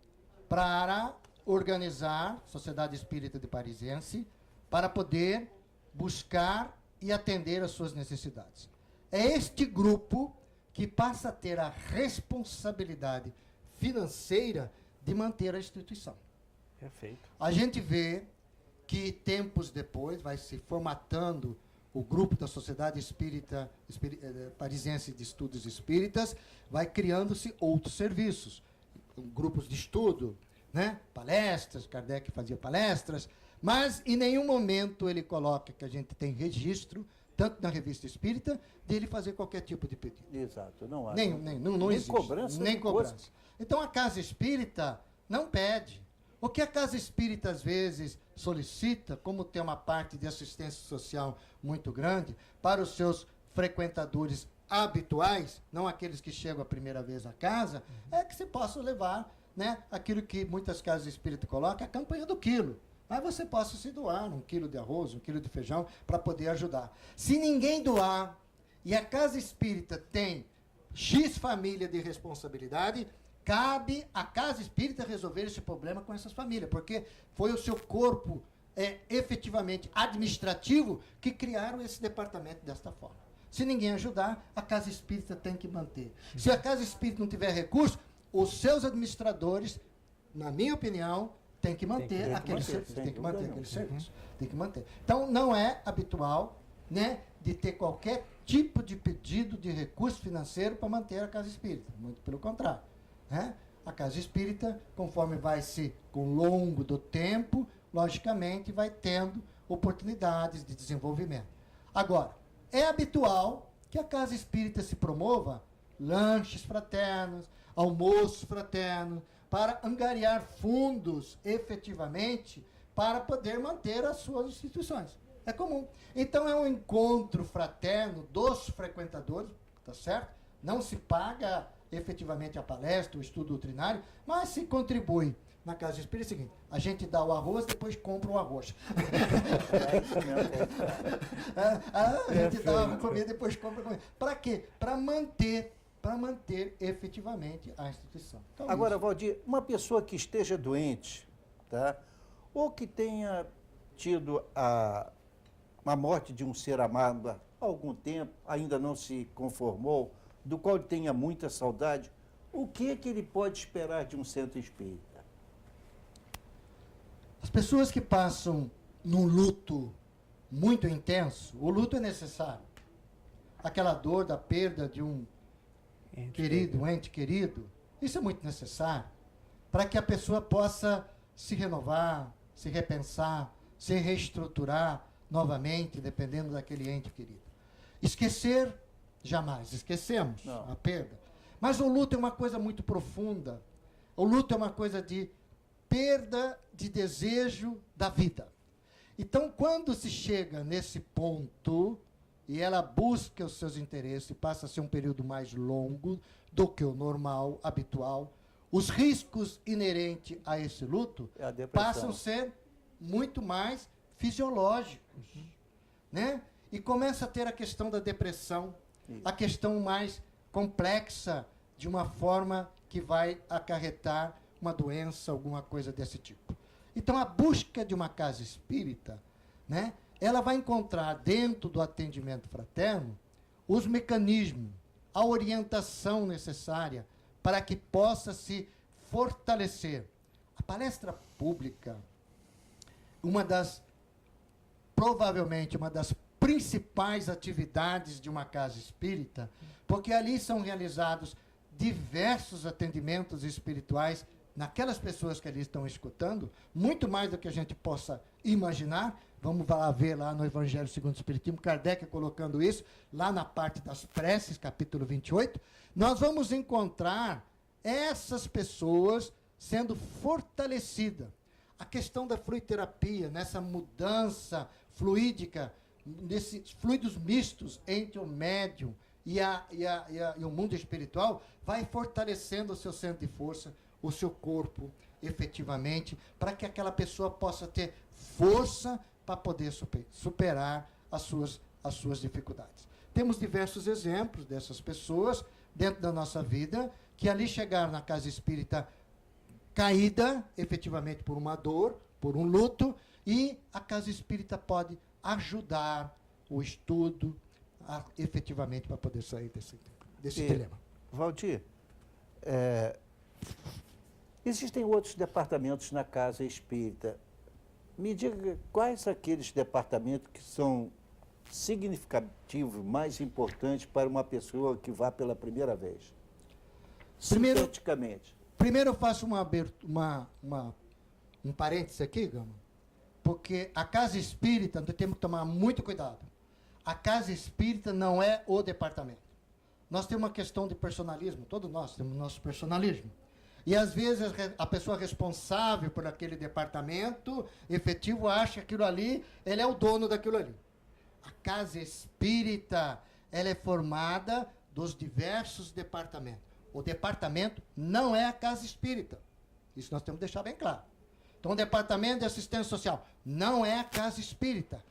para organizar a Sociedade Espírita de Parisiense para poder buscar e atender às suas necessidades. É este grupo que passa a ter a responsabilidade financeira de manter a instituição. Perfeito. A gente vê que tempos depois vai se formatando o grupo da Sociedade Espírita Parisiense de Estudos Espíritas, vai criando-se outros serviços, grupos de estudo, né? Palestras, Kardec fazia palestras, mas em nenhum momento ele coloca que a gente tem registro, tanto na Revista Espírita, dele fazer qualquer tipo de pedido. Exato, não há. Não existe. Cobrança, nem cobrança. Então a Casa Espírita não pede. O que a Casa Espírita às vezes solicita, como tem uma parte de assistência social muito grande, para os seus frequentadores habituais, não aqueles que chegam a primeira vez à casa, é que você possa levar, né, aquilo que muitas casas espíritas colocam, a campanha do quilo. Mas você possa se doar 1 quilo de arroz, 1 quilo de feijão, para poder ajudar. Se ninguém doar, e a Casa Espírita tem X família de responsabilidade, cabe à Casa Espírita resolver esse problema com essas famílias, porque foi o seu corpo efetivamente administrativo que criaram esse departamento desta forma. Se ninguém ajudar, a Casa Espírita tem que manter. Se a Casa Espírita não tiver recurso, os seus administradores, na minha opinião, tem que manter aquele serviço. Tem que manter aquele serviço. Tem que manter. Então, não é habitual, né, de ter qualquer tipo de pedido de recurso financeiro para manter a Casa Espírita. Muito pelo contrário. Né? A Casa Espírita, conforme vai se, com o longo do tempo, logicamente, vai tendo oportunidades de desenvolvimento. Agora, é habitual que a Casa Espírita se promova lanches fraternos, almoços fraternos, para angariar fundos, efetivamente, para poder manter as suas instituições. É comum. Então, é um encontro fraterno dos frequentadores, tá certo? Não se paga efetivamente a palestra, o estudo doutrinário, mas se contribui. Na Casa Espírita é o seguinte, a gente dá o arroz, depois compra o arroz. A gente dá a comida, depois compra a comida. Para quê? Para manter efetivamente a instituição. Então, agora, Valdir, uma pessoa que esteja doente, tá? Ou que tenha tido a morte de um ser amado há algum tempo, ainda não se conformou, do qual ele tenha muita saudade, o que é que ele pode esperar de um centro espírita? As pessoas que passam num luto muito intenso, o luto é necessário. Aquela dor da perda de um ente querido, isso é muito necessário para que a pessoa possa se renovar, se repensar, se reestruturar novamente, dependendo daquele ente querido. Esquecer, jamais esquecemos a perda. Mas o luto é uma coisa muito profunda. O luto é uma coisa de perda de desejo da vida. Então, quando se chega nesse ponto e ela busca os seus interesses, passa a ser um período mais longo do que o normal, habitual, os riscos inerentes a esse luto passam a ser muito mais fisiológicos, né? E começa a ter a questão da depressão, a questão mais complexa, de uma forma que vai acarretar uma doença, alguma coisa desse tipo. Então, a busca de uma casa espírita, né, ela vai encontrar dentro do atendimento fraterno os mecanismos, a orientação necessária para que possa se fortalecer. A palestra pública, provavelmente uma das principais atividades de uma casa espírita, porque ali são realizados diversos atendimentos espirituais naquelas pessoas que ali estão escutando, muito mais do que a gente possa imaginar. Vamos lá ver lá no Evangelho segundo o Espiritismo, Kardec colocando isso, lá na parte das preces, capítulo 28, nós vamos encontrar essas pessoas sendo fortalecidas. A questão da fluidoterapia, nessa mudança fluídica, nesses fluidos mistos entre o médium e o mundo espiritual, vai fortalecendo o seu centro de força, o seu corpo, efetivamente, para que aquela pessoa possa ter força para poder superar as suas dificuldades. Temos diversos exemplos dessas pessoas dentro da nossa vida, que ali chegaram na casa espírita caída, efetivamente, por uma dor, por um luto, e a casa espírita pode ajudar o estudo, efetivamente, para poder sair desse dilema. Valdir, existem outros departamentos na casa espírita. Me diga quais aqueles departamentos que são significativos, mais importantes para uma pessoa que vá pela primeira vez? Sinteticamente. Primeiro eu faço um parêntese aqui, Gama, porque a casa espírita, nós temos que tomar muito cuidado. A casa espírita não é o departamento. Nós temos uma questão de personalismo, todos nós temos nosso personalismo. E às vezes a pessoa responsável por aquele departamento efetivo acha que aquilo ali, ele é o dono daquilo ali. A casa espírita, ela é formada dos diversos departamentos. O departamento não é a casa espírita. Isso nós temos que deixar bem claro. Então, o departamento de assistência social não é a casa espírita.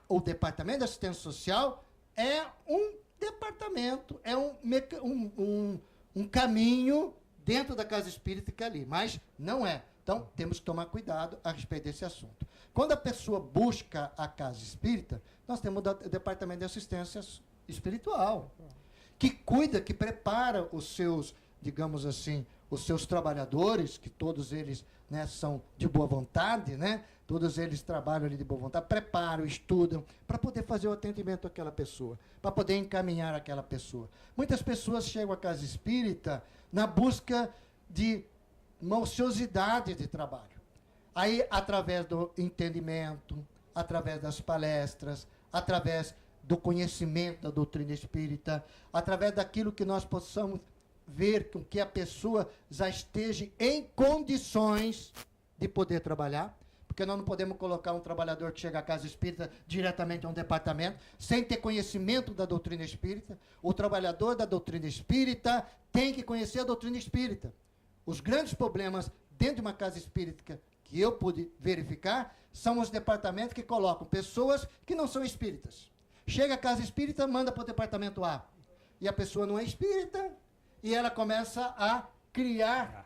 O departamento de assistência social é um departamento, é um caminho dentro da casa espírita que é ali, mas não é. Então, temos que tomar cuidado a respeito desse assunto. Quando a pessoa busca a casa espírita, nós temos o departamento de assistência espiritual, que cuida, que prepara os seus, digamos assim, os seus trabalhadores, que todos eles, né, são de boa vontade, né? Todos eles trabalham ali de boa vontade, preparam, estudam, para poder fazer o atendimento àquela pessoa, para poder encaminhar aquela pessoa. Muitas pessoas chegam à casa espírita na busca de uma ociosidade de trabalho. Aí, através do entendimento, através das palestras, através do conhecimento da doutrina espírita, através daquilo que nós possamos ver com que a pessoa já esteja em condições de poder trabalhar, porque nós não podemos colocar um trabalhador que chega à casa espírita diretamente a um departamento, sem ter conhecimento da doutrina espírita. O trabalhador da doutrina espírita tem que conhecer a doutrina espírita. Os grandes problemas dentro de uma casa espírita que eu pude verificar são os departamentos que colocam pessoas que não são espíritas. Chega à casa espírita, manda para o departamento A. E a pessoa não é espírita, e ela começa a criar.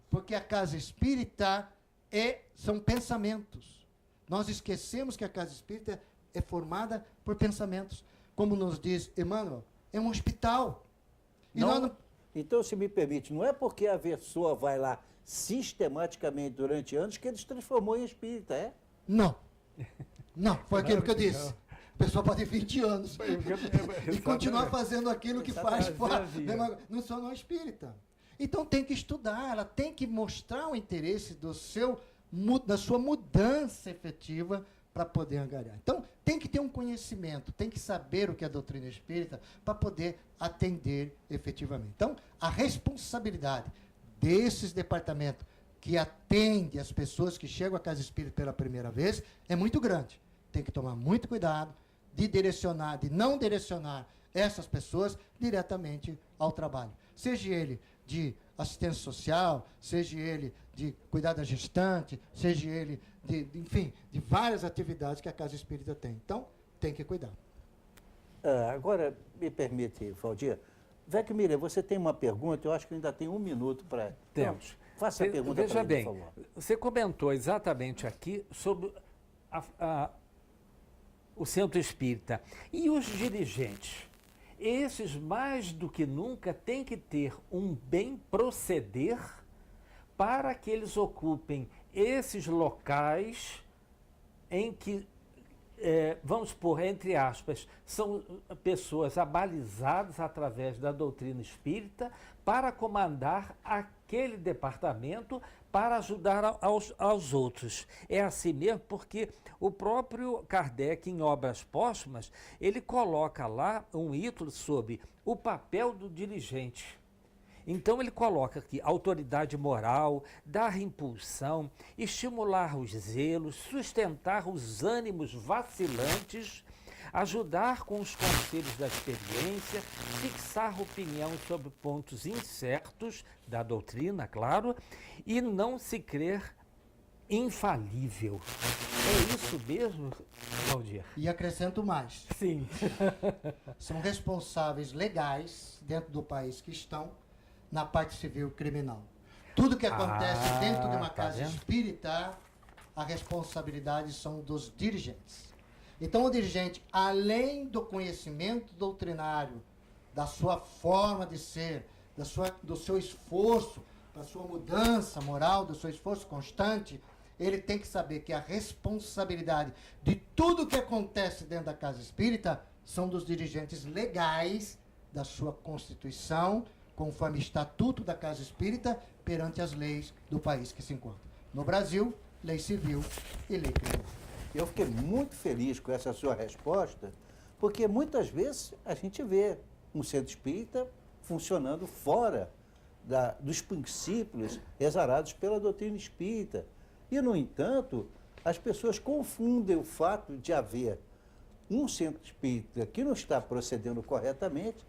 Porque a casa espírita são pensamentos. Nós esquecemos que a casa espírita é formada por pensamentos. Como nos diz Emmanuel, é um hospital. E Então, se me permite, não é porque a pessoa vai lá sistematicamente durante anos que ele se transformou em espírita, é? Não. Não, foi aquilo que eu disse. A pessoa pode ter 20 anos e continuar fazendo aquilo que faz. Não sou não espírita. Então tem que estudar, ela tem que mostrar o interesse da sua mudança efetiva para poder angariar. Então tem que ter um conhecimento, tem que saber o que é a doutrina espírita para poder atender efetivamente. Então a responsabilidade desses departamentos que atendem as pessoas que chegam à casa espírita pela primeira vez é muito grande. Tem que tomar muito cuidado de não direcionar essas pessoas diretamente ao trabalho. Seja ele de assistência social, seja ele de cuidar da gestante, seja ele enfim, de várias atividades que a casa espírita tem. Então, tem que cuidar. Agora, me permite, Valdir. Vec Miller, você tem uma pergunta? Eu acho que ainda tem 1 minuto para... Temos. Faça a pergunta para mim, por favor. Você comentou exatamente aqui sobre o centro espírita. E os dirigentes? Esses, mais do que nunca, têm que ter um bem proceder para que eles ocupem esses locais em que, vamos pôr entre aspas, são pessoas abalizadas através da doutrina espírita para comandar aquele departamento para ajudar aos outros. É assim mesmo porque o próprio Kardec, em Obras Póstumas, ele coloca lá um título sobre o papel do dirigente. Então ele coloca aqui autoridade moral, dar impulsão, estimular os zelos, sustentar os ânimos vacilantes, ajudar com os conselhos da experiência, fixar opinião sobre pontos incertos da doutrina, claro, e não se crer infalível. É isso mesmo, Valdir? E acrescento mais. Sim. São responsáveis legais dentro do país que estão na parte civil e criminal. Tudo que acontece dentro de uma casa espírita, a responsabilidade são dos dirigentes. Então o dirigente, além do conhecimento doutrinário, da sua forma de ser, do seu esforço, da sua mudança moral, do seu esforço constante, ele tem que saber que a responsabilidade de tudo que acontece dentro da casa espírita são dos dirigentes legais da sua constituição, conforme estatuto da casa espírita, perante as leis do país que se encontra. No Brasil, lei civil e lei criminal. Eu fiquei muito feliz com essa sua resposta, porque muitas vezes a gente vê um centro espírita funcionando fora dos princípios exarados pela doutrina espírita. E, no entanto, as pessoas confundem o fato de haver um centro espírita que não está procedendo corretamente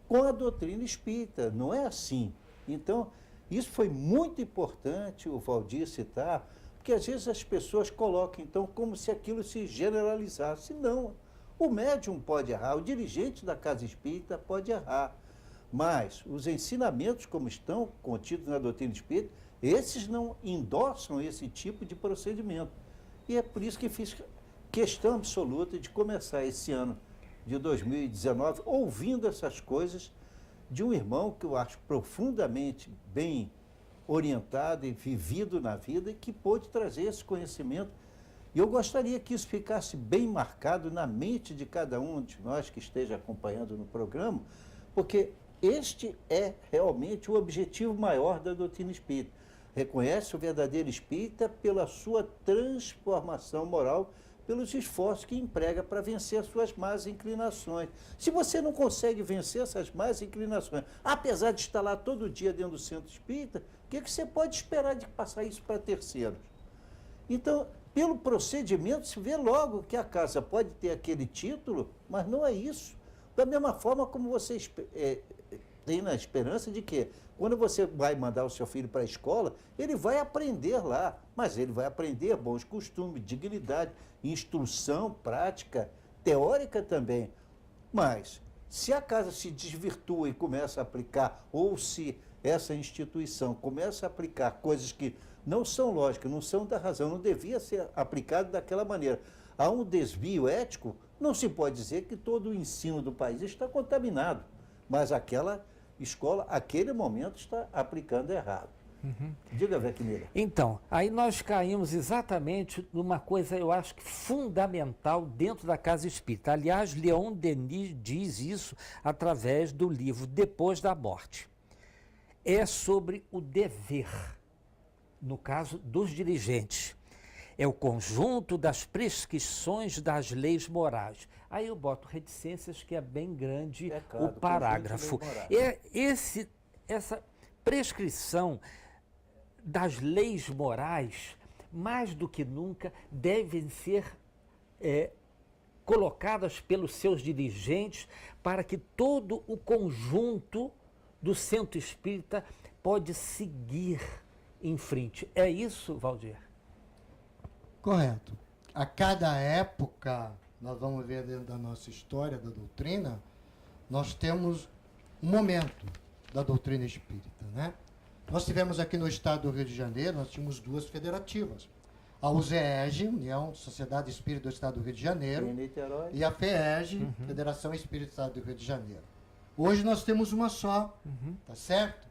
com a doutrina espírita. Não é assim. Então, isso foi muito importante o Valdir citar, porque às vezes as pessoas colocam, então, como se aquilo se generalizasse. Não. O médium pode errar, o dirigente da casa espírita pode errar. Mas os ensinamentos, como estão contidos na doutrina espírita, esses não endossam esse tipo de procedimento. E é por isso que fiz questão absoluta de começar esse ano de 2019 ouvindo essas coisas de um irmão que eu acho profundamente bem orientado e vivido na vida e que pôde trazer esse conhecimento. E eu gostaria que isso ficasse bem marcado na mente de cada um de nós que esteja acompanhando no programa, porque este é realmente o objetivo maior da doutrina espírita. Reconhece o verdadeiro espírita pela sua transformação moral, pelos esforços que emprega para vencer as suas más inclinações. Se você não consegue vencer essas más inclinações, apesar de estar lá todo dia dentro do centro espírita, o que você pode esperar de passar isso para terceiros? Então, pelo procedimento, se vê logo que a casa pode ter aquele título, mas não é isso. Da mesma forma como você tem na esperança de que, quando você vai mandar o seu filho para a escola, ele vai aprender lá, mas ele vai aprender bons costumes, dignidade, instrução, prática, teórica também. Mas, se a casa se desvirtua e começa a aplicar, ou se essa instituição começa a aplicar coisas que não são lógicas, não são da razão, não devia ser aplicado daquela maneira, há um desvio ético, não se pode dizer que todo o ensino do país está contaminado, mas aquela escola, aquele momento, está aplicando errado. Diga, Vecmília. Então, aí nós caímos exatamente numa coisa, eu acho que fundamental dentro da casa espírita. Aliás, Leon Denis diz isso através do livro Depois da Morte. É sobre o dever, no caso dos dirigentes. É o conjunto das prescrições das leis morais. Aí eu boto reticências, que é bem grande claro, o parágrafo. Essa prescrição das leis morais, mais do que nunca, devem ser colocadas pelos seus dirigentes para que todo o conjunto do centro espírita pode seguir em frente. É isso, Valdir? Correto. A cada época, nós vamos ver dentro da nossa história, da doutrina, nós temos um momento da doutrina espírita, né? Nós tivemos aqui no estado do Rio de Janeiro, nós tínhamos duas federativas. A USEEG, União Sociedade Espírita do Estado do Rio de Janeiro, e a FEEG, Federação Espírita do Estado do Rio de Janeiro. Hoje nós temos uma só, tá certo?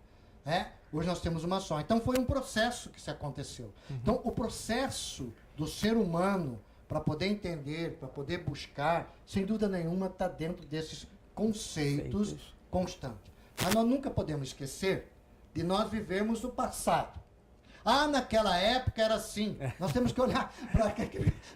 Hoje nós temos uma só. Então foi um processo que se aconteceu. Então o processo do ser humano para poder entender, para poder buscar, sem dúvida nenhuma está dentro desses conceitos constantes. Mas nós nunca podemos esquecer de nós vivermos o passado. Naquela época era assim. Nós temos que olhar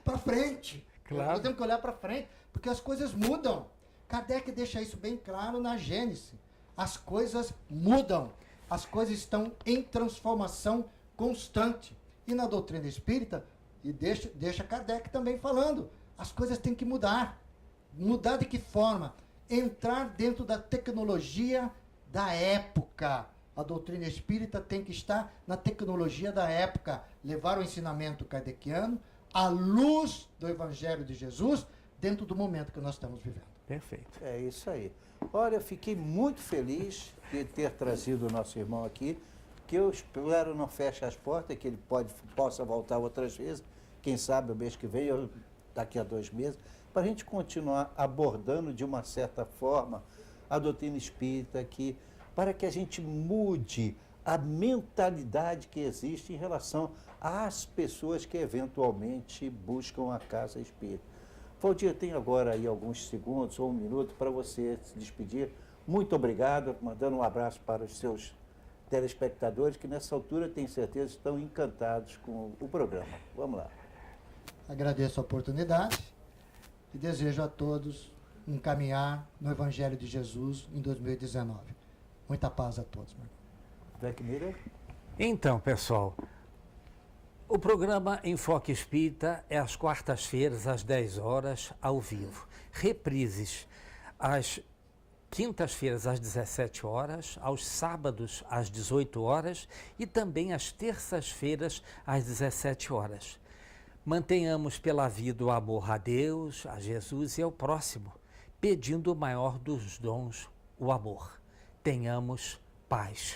para frente. Claro. Nós temos que olhar para frente, porque as coisas mudam. Kardec deixa isso bem claro na Gênese. As coisas mudam. As coisas estão em transformação constante. E na doutrina espírita, e deixa Kardec também falando, as coisas têm que mudar. Mudar de que forma? Entrar dentro da tecnologia da época. A doutrina espírita tem que estar na tecnologia da época, levar o ensinamento kardeciano à luz do Evangelho de Jesus dentro do momento que nós estamos vivendo. Perfeito. É isso aí. Olha, eu fiquei muito feliz de ter trazido o nosso irmão aqui, que eu espero não feche as portas, que ele possa voltar outras vezes, quem sabe o mês que vem, ou daqui a 2 meses, para a gente continuar abordando de uma certa forma a doutrina espírita, para que a gente mude a mentalidade que existe em relação às pessoas que eventualmente buscam a casa espírita. Valdir, tem agora aí alguns segundos ou 1 minuto para você se despedir. Muito obrigado, mandando um abraço para os seus telespectadores, que nessa altura, tenho certeza, estão encantados com o programa. Vamos lá. Agradeço a oportunidade e desejo a todos um caminhar no Evangelho de Jesus em 2019. Muita paz a todos, meu irmão. Beck Miller? Então, pessoal, o programa Enfoque Espírita é às quartas-feiras, às 10 horas, ao vivo. Reprises às quintas-feiras, às 17 horas, aos sábados, às 18 horas e também às terças-feiras, às 17 horas. Mantenhamos pela vida o amor a Deus, a Jesus e ao próximo, pedindo o maior dos dons, o amor. Tenhamos paz.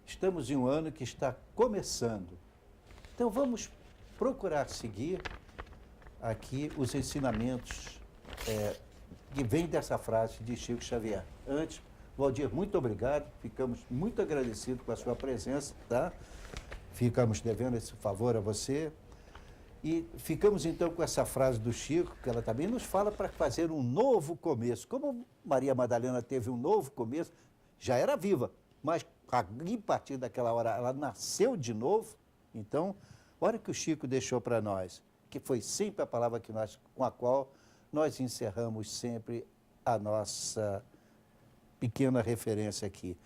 Estamos em um ano que está começando. Então vamos procurar seguir aqui os ensinamentos que vêm dessa frase de Chico Xavier. Antes, Valdir, muito obrigado. Ficamos muito agradecidos com a sua presença, tá? Ficamos devendo esse favor a você. E ficamos então com essa frase do Chico, que ela também nos fala para fazer um novo começo. Como Maria Madalena teve um novo começo, já era viva, mas a partir daquela hora ela nasceu de novo. Então, olha o que o Chico deixou para nós, que foi sempre a palavra com a qual nós encerramos sempre a nossa pequena referência aqui.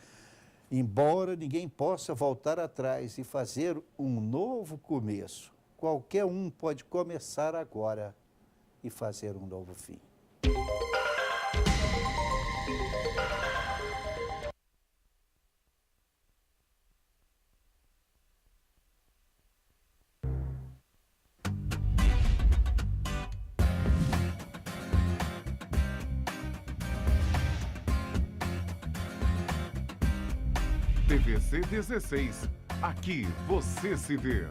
Embora ninguém possa voltar atrás e fazer um novo começo, qualquer um pode começar agora e fazer um novo fim. TVC 16. Aqui você se vê.